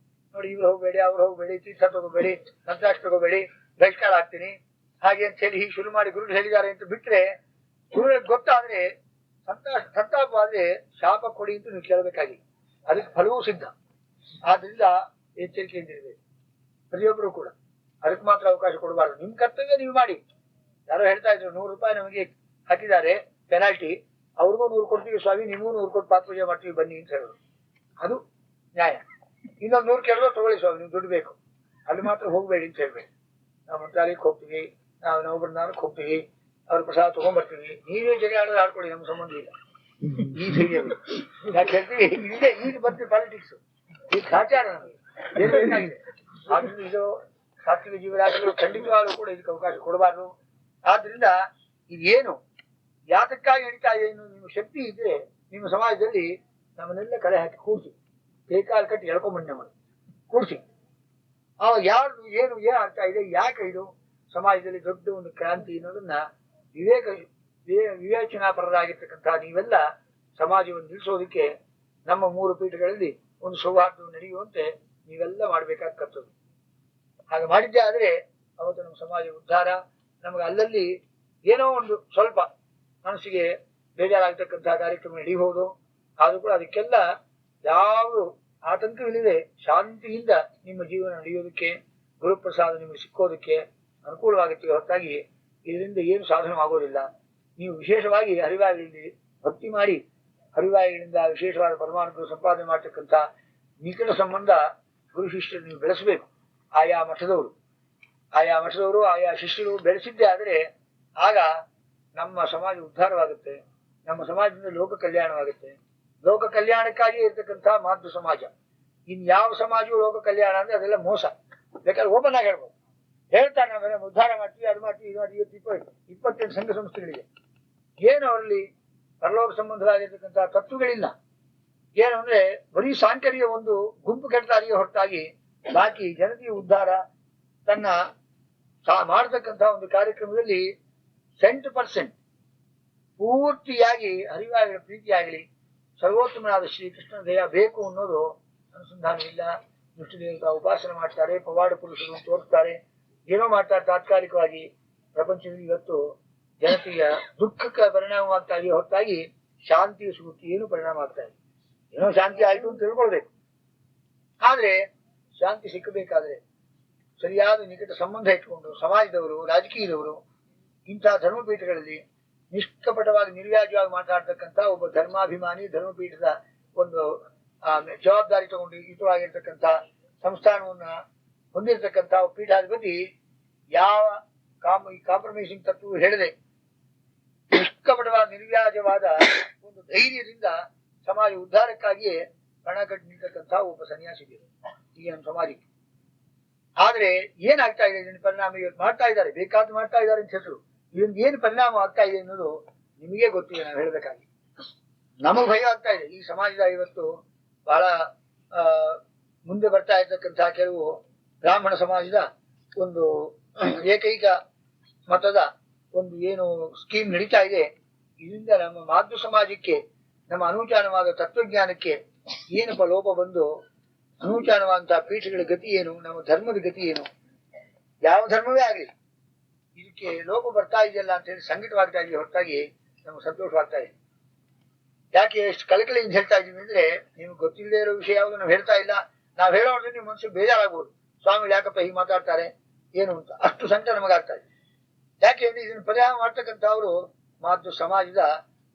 ನೋಡಿ ಇವ್ರು ಹೋಗ್ಬೇಡಿ, ಅವ್ರು ಹೋಗ್ಬೇಡಿ, ತೀರ್ಥ ತಗೋಬೇಡಿ, ಮಂತ್ರಾಕ್ಷ ತಗೋಬೇಡಿ, ಬಹಿಷ್ಕಾರ ಆಗ್ತೀನಿ ಹಾಗೆ ಅಂತ ಹೇಳಿ ಹೀಗೆ ಶುರು ಮಾಡಿ ಗುರುಗಳು ಹೇಳಿದ್ದಾರೆ ಅಂತ ಬಿಟ್ರೆ, ಗುರುಗಳಿಗೆ ಗೊತ್ತಾದ್ರೆ ಸಂತಾಪ ಆದ್ರೆ ಶಾಪ ಕೊಡಿ ಅಂತ ನೀವು ಕೇಳಬೇಕಾಗಿ, ಅದಕ್ಕೆ ಫಲವೂ ಸಿದ್ಧ. ಆದ್ರಿಂದ ಎಚ್ಚರಿಕೆಯಿಂದಿರಬೇಕು ಪ್ರತಿಯೊಬ್ಬರು ಕೂಡ. ಅದಕ್ಕೆ ಮಾತ್ರ ಅವಕಾಶ ಕೊಡಬಾರ್ದು. ನಿಮ್ ಕರ್ತವ್ಯ ನೀವು ಮಾಡಿ. ಯಾರೋ ಹೇಳ್ತಾ ಇದ್ರು 100 ರೂಪಾಯಿ ನಮಗೆ ಹಾಕಿದ್ದಾರೆ ಪೆನಾಲ್ಟಿ, ಅವ್ರಿಗೂ 100 ಕೊಡ್ತೀವಿ ಸ್ವಾಮಿ, ನಿಮಗೂ 100 ಕೊಟ್ಟು ಪಾಪ ಪೂಜೆ ಮಾಡ್ತೀವಿ ಬನ್ನಿ ಅಂತ ಹೇಳೋದು, ಅದು ನ್ಯಾಯ. ಇನ್ನೊಂದು 100 ಕೇಳಿದ್ರು ತಗೊಳ್ಳಿ ಸ್ವಾಮಿ, ನೀವು ದುಡ್ಡು ಬೇಕು, ಅಲ್ಲಿ ಮಾತ್ರ ಹೋಗ್ಬೇಡಿ ಅಂತ ಹೇಳ್ಬೇಕು. ನಾವು ಮಂತ್ರಾಲಯಕ್ಕೆ ಹೋಗ್ತೀವಿ, ನಾವು ನವಬೃಂದಾವನಕ್ಕೆ ಹೋಗ್ತೀವಿ, ಅವ್ರ ಪ್ರಸಾದ ತಗೊಂಡ್ಬರ್ತೀವಿ, ನೀವೇ ಜಗಳ ಆಡೋದು ಆಡ್ಕೊಳ್ಳಿ, ನಮ್ಮ ಸಂಬಂಧ ಇಲ್ಲ. ಈ ಧೈರ್ಯ ಯಾಕೆ ಹೇಳ್ತೀವಿ, ಇಲ್ಲೇ ಈಗ ಬರ್ತೀವಿ ಪಾಲಿಟಿಕ್ಸ್, ಈ ಆಚಾರ ನಮಗೆ ಬೇಕಾಗಿದೆ. ಆದ್ರಿಂದ ಇದು ಸಾತ್ವಿಕ ಜೀವರಾಶಿಗಳು ಖಂಡಿತವಾಗ್ಲೂ ಕೂಡ ಇದಕ್ಕೆ ಅವಕಾಶ ಕೊಡಬಾರ್ದು. ಆದ್ರಿಂದ ಇದೇನು ಯಾತಕ್ಕಾಗಿ ನಡೀತಾ ಇದೆ, ನಿಮ್ಮ ಶಕ್ತಿ ಇದ್ರೆ ನಿಮ್ಮ ಸಮಾಜದಲ್ಲಿ ನಮ್ಮನ್ನೆಲ್ಲ ಕಲೆ ಹಾಕಿ ಕೂಡಿಸಿ, ಬೇಕಾದ ಕಟ್ಟಿ ಎಳ್ಕೊಂಬಂಡಿ ನಮ್ಮನ್ನು ಕೂಡಿಸಿ, ಅವಾಗ ಯಾರು ಏನು ಆಗ್ತಾ ಇದೆ, ಯಾಕೆ ಇದು ಸಮಾಜದಲ್ಲಿ ದೊಡ್ಡ ಒಂದು ಕ್ರಾಂತಿ ಅನ್ನೋದನ್ನ ವಿವೇಚನಾಪರರಾಗಿರ್ತಕ್ಕಂಥ ನೀವೆಲ್ಲ ಸಮಾಜವನ್ನು ನಿಲ್ಲಿಸೋದಕ್ಕೆ ನಮ್ಮ 3 ಪೀಠಗಳಲ್ಲಿ ಒಂದು ಸೌಹಾರ್ದ ನಡೆಯುವಂತೆ ನೀವೆಲ್ಲ ಮಾಡ್ಬೇಕಾದ ಕರ್ತವ್ಯ. ಹಾಗೆ ಮಾಡಿದ್ದೆ ಆದ್ರೆ ಅವತ್ತು ನಮ್ಮ ಸಮಾಜ ಉದ್ಧಾರ. ನಮಗೆ ಅಲ್ಲಲ್ಲಿ ಏನೋ ಒಂದು ಸ್ವಲ್ಪ ಮನಸ್ಸಿಗೆ ಬೇಜಾರಾಗ್ತಕ್ಕಂತಹ ಕಾರ್ಯಕ್ರಮ ನಡೆಯಬಹುದು, ಆದ್ರೂ ಕೂಡ ಅದಕ್ಕೆಲ್ಲ ಯಾವ ಆತಂಕವಿಲ್ಲದೆ ಶಾಂತಿಯಿಂದ ನಿಮ್ಮ ಜೀವನ ನಡೆಯೋದಕ್ಕೆ, ಗುರುಪ್ರಸಾದ ನಿಮಗೆ ಸಿಕ್ಕೋದಕ್ಕೆ ಅನುಕೂಲವಾಗುತ್ತೆ. ಹೊರತಾಗಿ ಇದರಿಂದ ಏನು ಸಾಧನವಾಗೋದಿಲ್ಲ. ನೀವು ವಿಶೇಷವಾಗಿ ಹರಿವಾಯುಗಳಲ್ಲಿ ಭಕ್ತಿ ಮಾಡಿ, ಹರಿವಾಯುಗಳಿಂದ ವಿಶೇಷವಾದ ಪರಮಾನುಗ್ರಹ ಸಂಪಾದನೆ ಮಾಡ್ತಕ್ಕಂಥ ನಿಕಟ ಸಂಬಂಧ ಗುರು ಶಿಷ್ಯರು ನೀವು ಬೆಳೆಸಬೇಕು. ಆಯಾ ಮಠದವರು ಆಯಾ ಶಿಷ್ಯರು ಬೆಳೆಸಿದ್ದೇ ಆದರೆ ಆಗ ನಮ್ಮ ಸಮಾಜ ಉದ್ಧಾರವಾಗುತ್ತೆ, ನಮ್ಮ ಸಮಾಜದಿಂದ ಲೋಕ ಕಲ್ಯಾಣವಾಗುತ್ತೆ. ಲೋಕ ಕಲ್ಯಾಣಕ್ಕಾಗಿ ಇರ್ತಕ್ಕಂಥ ಮಾತೃ ಸಮಾಜ. ಇನ್ಯಾವ ಸಮಾಜವು ಲೋಕ ಕಲ್ಯಾಣ ಅಂದ್ರೆ ಅದೆಲ್ಲ ಮೋಸ. ಬೇಕಾದ್ರೆ ಓಪನ್ ಆಗಿ ಹೇಳ್ಬೋದು, ಹೇಳ್ತಾರೆ ನಾವೆಲ್ಲ ಉದ್ಧಾರ ಮಾಡ್ತೀವಿ, ಅದು ಮಾಡ್ತೀವಿ, ಇದು ಮಾಡಿ. 28 ಸಂಘ ಸಂಸ್ಥೆಗಳಿದೆ. ಏನು ಅವರಲ್ಲಿ ಪರಲೋಕ ಸಂಬಂಧವಾಗಿರ್ತಕ್ಕಂಥ ತತ್ವಗಳಿಲ್ಲ. ಏನು ಅಂದ್ರೆ ಬರೀ ಸಾಂಕರ್ಯ ಒಂದು ಗುಂಪು ಕೆಡ್ತಾರಿಯೇ ಹೊರತಾಗಿ ಬಾಕಿ ಜನತೆಯ ಉದ್ಧಾರ ತನ್ನ ಮಾಡತಕ್ಕಂತಹ ಒಂದು ಕಾರ್ಯಕ್ರಮದಲ್ಲಿ 100% ಪೂರ್ತಿಯಾಗಿ ಹರಿವಾಗಲಿ ಪ್ರೀತಿಯಾಗಲಿ ಸರ್ವೋತ್ತಮನಾದ ಶ್ರೀಕೃಷ್ಣನ ದಯ ಬೇಕು ಅನ್ನೋದು ಅನುಸಂಧಾನವಿಲ್ಲ. ದುಷ್ಟದೇವತಾ ಉಪಾಸನೆ ಮಾಡ್ತಾರೆ, ಪವಾಡ ಪುರುಷರು ತೋರಿಸ್ತಾರೆ, ಏನೋ ಮಾಡ್ತಾರೆ ತಾತ್ಕಾಲಿಕವಾಗಿ. ಪ್ರಪಂಚದಲ್ಲಿ ಇವತ್ತು ಜನತೆಯ ದುಃಖಕ್ಕೆ ಪರಿಣಾಮವಾಗ್ತಾ ಇದೆ ಹೊರತಾಗಿ ಶಾಂತಿಯ ಸುಖಕ್ಕೆ ಏನು ಪರಿಣಾಮ ಆಗ್ತಾ ಇದೆ. ಏನೋ ಶಾಂತಿ ಆಯ್ತು ಅಂತ ತಿಳ್ಕೊಳ್ಬೇಕು. ಆದ್ರೆ ಶಾಂತಿ ಸಿಕ್ಕಬೇಕಾದ್ರೆ ಸರಿಯಾದ ನಿಕಟ ಸಂಬಂಧ ಇಟ್ಕೊಂಡು ಸಮಾಜದವರು, ರಾಜಕೀಯದವರು ಇಂತಹ ಧರ್ಮಪೀಠಗಳಲ್ಲಿ ನಿಷ್ಕಪಟವಾಗಿ ನಿರ್ವ್ಯಾಜವಾಗಿ ಮಾತಾಡ್ತಕ್ಕಂಥ ಒಬ್ಬ ಧರ್ಮಾಭಿಮಾನಿ, ಧರ್ಮಪೀಠದ ಒಂದು ಜವಾಬ್ದಾರಿ ತಗೊಂಡು ಹಿತವಾಗಿರ್ತಕ್ಕಂಥ ಸಂಸ್ಥಾನವನ್ನ ಹೊಂದಿರತಕ್ಕಂಥ ಪೀಠಾಧಿಪತಿ ಯಾವ ಕಾಂಪ್ರಮೈಸಿಂಗ್ ತತ್ವ ಹೇಳಿದೆ, ನಿಷ್ಕಪಟವಾದ ನಿರ್ವ್ಯಾಜವಾದ ಒಂದು ಧೈರ್ಯದಿಂದ ಸಮಾಜ ಉದ್ಧಾರಕ್ಕಾಗಿಯೇ ಪಣ ಕಟ್ಟಿ ನಿಲ್ತಕ್ಕಂಥ ಒಬ್ಬ ಸನ್ಯಾಸಿಗಳು ಈಗ ನಮ್ಮ ಸಮಾಜಕ್ಕೆ. ಆದ್ರೆ ಏನಾಗ್ತಾ ಇದೆ ಇದನ್ನ ಪರಿಣಾಮ ಇವತ್ತು ಮಾಡ್ತಾ ಇದ್ದಾರೆ, ಬೇಕಾದ್ದು ಮಾಡ್ತಾ ಇದ್ದಾರೆ ಅಂತ ಹೆಸರು. ಇದರಿಂದ ಏನು ಪರಿಣಾಮ ಆಗ್ತಾ ಇದೆ ಅನ್ನೋದು ನಿಮಗೆ ಗೊತ್ತಿದೆ. ನಾವು ಹೇಳ್ಬೇಕಾಗಿ ನಮಗ್ ಭಯ ಆಗ್ತಾ ಇದೆ. ಈ ಸಮಾಜದ ಇವತ್ತು ಬಹಳ ಮುಂದೆ ಬರ್ತಾ ಇರ್ತಕ್ಕಂತಹ ಕೆಲವು ಬ್ರಾಹ್ಮಣ ಸಮಾಜದ ಒಂದು ಏಕೈಕ ಮತದ ಒಂದು ಏನು ಸ್ಕೀಮ್ ನಡೀತಾ ಇದೆ, ಇದರಿಂದ ನಮ್ಮ ಮಾತೃ ಸಮಾಜಕ್ಕೆ, ನಮ್ಮ ಅನೂಚಾನವಾದ ತತ್ವಜ್ಞಾನಕ್ಕೆ ಏನಪ್ಪ ಲೋಪ ಬಂದು ಅನೂಚಾನವಾದಂತಹ ಪೀಠಗಳ ಗತಿ ಏನು, ನಮ್ಮ ಧರ್ಮದ ಗತಿ ಏನು, ಯಾವ ಧರ್ಮವೇ ಆಗಲಿ ಇದಕ್ಕೆ ಲೋಪ ಬರ್ತಾ ಇದೆಯಲ್ಲ ಅಂತ ಹೇಳಿ ಸಂಕಟವಾಗ್ತಾ ಇದೆಯಾ ಹೊರತಾಗಿ ನಮ್ಗೆ ಸಂತೋಷವಾಗ್ತಾ ಇದೆ. ಯಾಕೆ ಎಷ್ಟು ಕಳಕಳಿಯಿಂದ ಹೇಳ್ತಾ ಇದೀವಿ ಅಂದ್ರೆ, ನಿಮ್ಗೆ ಗೊತ್ತಿಲ್ಲದೆ ಇರೋ ವಿಷಯ ಯಾವುದು ನಾವು ಹೇಳ್ತಾ ಇಲ್ಲ. ನಾವ್ ಹೇಳೋದ್ರೆ ನಿಮ್ ಮನಸ್ಸು ಬೇಜಾರಾಗ್ಬೋದು, ಸ್ವಾಮಿ ಯಾಕಪ್ಪ ಹೀಗೆ ಮಾತಾಡ್ತಾರೆ ಏನು ಅಂತ. ಅಷ್ಟು ಸಂಕಟ ನಮಗಾಗ್ತಾ ಇದೆ. ಯಾಕೆ ಅಂದ್ರೆ ಇದನ್ನು ಪರಿಹಾರ ಮಾಡ್ತಕ್ಕಂಥವ್ರು ಮಾತೃ ಸಮಾಜದ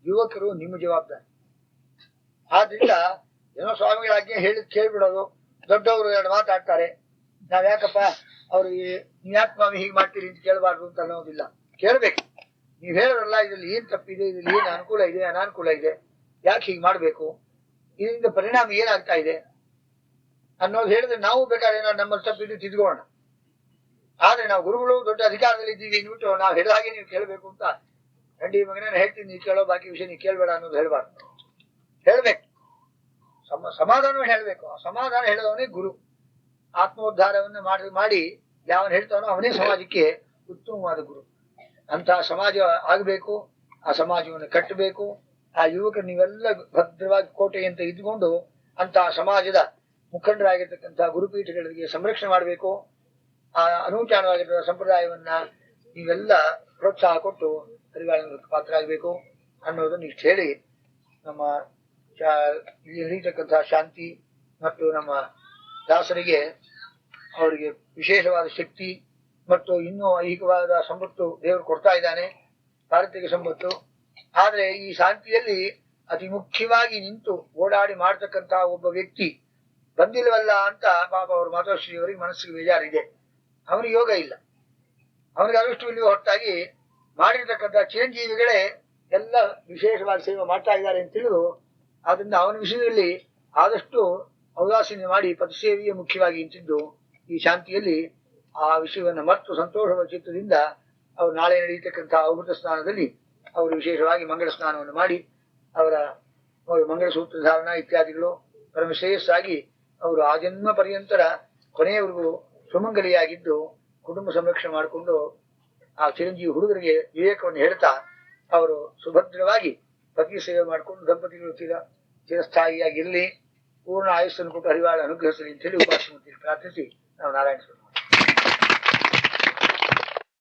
ಯುವಕರು, ನಿಮ್ಮ ಜವಾಬ್ದಾರಿ. ಆದ್ರಿಂದ ಏನೋ ಸ್ವಾಮಿಗಳ ಆಜ್ಞೆ ಹೇಳಿ ಕೇಳ್ಬಿಡೋದು, ದೊಡ್ಡವರು 2 ಮಾತಾಡ್ತಾರೆ, ನಾವ್ ಯಾಕಪ್ಪ ಅವ್ರಿಗೆ ಯಾಕೆ ಸ್ವಾಮಿ ಹೀಗೆ ಮಾಡ್ತೀರಿ ಅಂತ ಕೇಳಬಾರ್ದು ಅಂತ ಅನ್ನೋದಿಲ್ಲ. ಕೇಳ್ಬೇಕು. ನೀವ್ ಹೇಳೋರಲ್ಲ ಇದ್ರಲ್ಲಿ ಏನ್ ತಪ್ಪಿದೆ, ಇದ್ರಲ್ಲಿ ಏನ್ ಅನುಕೂಲ ಇದೆ, ಅನಾನುಕೂಲ ಇದೆ, ಯಾಕೆ ಹೀಗೆ ಮಾಡ್ಬೇಕು, ಇದರಿಂದ ಪರಿಣಾಮ ಏನಾಗ್ತಾ ಇದೆ ಅನ್ನೋದು ಹೇಳಿದ್ರೆ ನಾವು ಬೇಕಾದ್ರೆ ಏನಾದ್ರು ನಮ್ಮಲ್ಲಿ ತಪ್ಪಿದ್ದು ತಿದ್ಕೋಣ. ಆದ್ರೆ ನಾವು ಗುರುಗಳು ದೊಡ್ಡ ಅಧಿಕಾರದಲ್ಲಿ ಇದ್ದೀವಿ ಅಂದ್ಬಿಟ್ಟು ನಾವು ಹೇಳಿದ ಹಾಗೆ ನೀವು ಕೇಳಬೇಕು ಅಂತ ಗಂಡಿ ಮಗನೇ ಹೇಳ್ತೀನಿ, ನೀವು ಕೇಳೋ ಬಾಕಿ ವಿಷಯ ನೀವು ಕೇಳಬೇಡ ಅನ್ನೋದು ಹೇಳ್ಬಾರ್ದು. ಹೇಳ್ಬೇಕು, ಸಮಾಧಾನವೇ ಹೇಳ್ಬೇಕು. ಆ ಸಮಾಧಾನ ಹೇಳೋವನೇ ಗುರು. ಆತ್ಮೋದ್ಧಾರವನ್ನು ಮಾಡಿ ಯಾವನ್ ಹೇಳ್ತಾನೋ ಅವನೇ ಸಮಾಜಕ್ಕೆ ಉತ್ತಮವಾದ ಗುರು. ಅಂತಹ ಸಮಾಜ ಆಗಬೇಕು, ಆ ಸಮಾಜವನ್ನು ಕಟ್ಟಬೇಕು. ಆ ಯುವಕರು ನೀವೆಲ್ಲ ಭದ್ರವಾಗಿ ಕೋಟೆ ಅಂತ ಇದ್ಕೊಂಡು ಅಂತಹ ಸಮಾಜದ ಮುಖಂಡರಾಗಿರ್ತಕ್ಕಂತಹ ಗುರುಪೀಠಗಳಿಗೆ ಸಂರಕ್ಷಣೆ ಮಾಡಬೇಕು. ಆ ಅನೂಚಾನವಾಗಿರುವ ಸಂಪ್ರದಾಯವನ್ನ ನೀವೆಲ್ಲ ಪ್ರೋತ್ಸಾಹ ಕೊಟ್ಟು ಪರಿಪಾಲನೆಗೆ ಪಾತ್ರರಾಗಬೇಕು ಅನ್ನೋದನ್ನು ಇಷ್ಟು ಹೇಳಿ ನಮ್ಮ ಇಲ್ಲಿ ನಡೀತಕ್ಕಂತಹ ಶಾಂತಿ ಮತ್ತು ನಮ್ಮ ದಾಸರಿಗೆ ಅವರಿಗೆ ವಿಶೇಷವಾದ ಶಕ್ತಿ ಮತ್ತು ಇನ್ನೂ ಐಹಿಕವಾದ ಸಂಪತ್ತು ದೇವರು ಕೊಡ್ತಾ ಇದ್ದಾನೆ, ಪಾರಿತ್ರಿಕ ಸಂಪತ್ತು. ಆದ್ರೆ ಈ ಶಾಂತಿಯಲ್ಲಿ ಅತಿ ಮುಖ್ಯವಾಗಿ ನಿಂತು ಓಡಾಡಿ ಮಾಡ್ತಕ್ಕಂತಹ ಒಬ್ಬ ವ್ಯಕ್ತಿ ಬಂದಿಲ್ವಲ್ಲ ಅಂತ ಪಾಪ ಅವ್ರ ಮಾತಾಶ್ರೀಯವರಿಗೆ ಮನಸ್ಸಿಗೆ ಬೇಜಾರಿದೆ. ಅವನಿಗೆ ಯೋಗ ಇಲ್ಲ, ಅವನಿಗೆ ಅದೃಷ್ಟು ಇಲ್ಲಿ ಹೊರತಾಗಿ ಮಾಡಿರ್ತಕ್ಕಂಥ ಚಿರಂಜೀವಿಗಳೇ ಎಲ್ಲ ವಿಶೇಷವಾದ ಸೇವೆ ಮಾಡ್ತಾ ಇದ್ದಾರೆ ಅಂತ ತಿಳಿದು ಆದ್ರಿಂದ ಅವನ ವಿಷಯದಲ್ಲಿ ಆದಷ್ಟು ಔದಾಸೀನ್ಯ ಮಾಡಿ ಪಥಸೇವೆಯೇ ಮುಖ್ಯವಾಗಿ ಇಂತಿದ್ದು ಈ ಶಾಂತಿಯಲ್ಲಿ ಆ ವಿಷಯವನ್ನು ಮತ್ತು ಸಂತೋಷದ ಚಿತ್ತದಿಂದ ಅವರು ನಾಳೆ ನಡೆಯತಕ್ಕಂತಹ ಅಮೃತ ಸ್ನಾನದಲ್ಲಿ ಅವರು ವಿಶೇಷವಾಗಿ ಮಂಗಳ ಸ್ನಾನವನ್ನು ಮಾಡಿ ಅವರ ಮಂಗಳ ಸೂತ್ರ ಧಾರಣ ಇತ್ಯಾದಿಗಳು ಪರಮ ಶ್ರೇಯಸ್ಸಾಗಿ ಅವರು ಆಜನ್ಮ ಪರ್ಯಂತರ ಕೊನೆಯವರೆಗೂ ಸುಮಂಗಲಿಯಾಗಿದ್ದು ಕುಟುಂಬ ಸಂರಕ್ಷಣೆ ಮಾಡಿಕೊಂಡು ಆ ಚಿರಂಜೀವಿ ಹುಡುಗರಿಗೆ ವಿವೇಕವನ್ನು ಹೇಳ್ತಾ ಅವರು ಸುಭದ್ರವಾಗಿ ಪತಿ ಸೇವೆ ಮಾಡಿಕೊಂಡು ದಂಪತಿಗಳು ಚಿರಸ್ಥಾಯಿಯಾಗಿರಲಿ, ಪೂರ್ಣ ಆಯುಸ್ಸನ್ನು ಕೊಟ್ಟು ಹರಿವಾಳ ಅನುಗ್ರಹಿಸಲಿ ಅಂತ ಹೇಳಿ ಉಪಾಸನೆ ಪ್ರಾರ್ಥಿಸಿ ನಾವು ನಾರಾಯಣ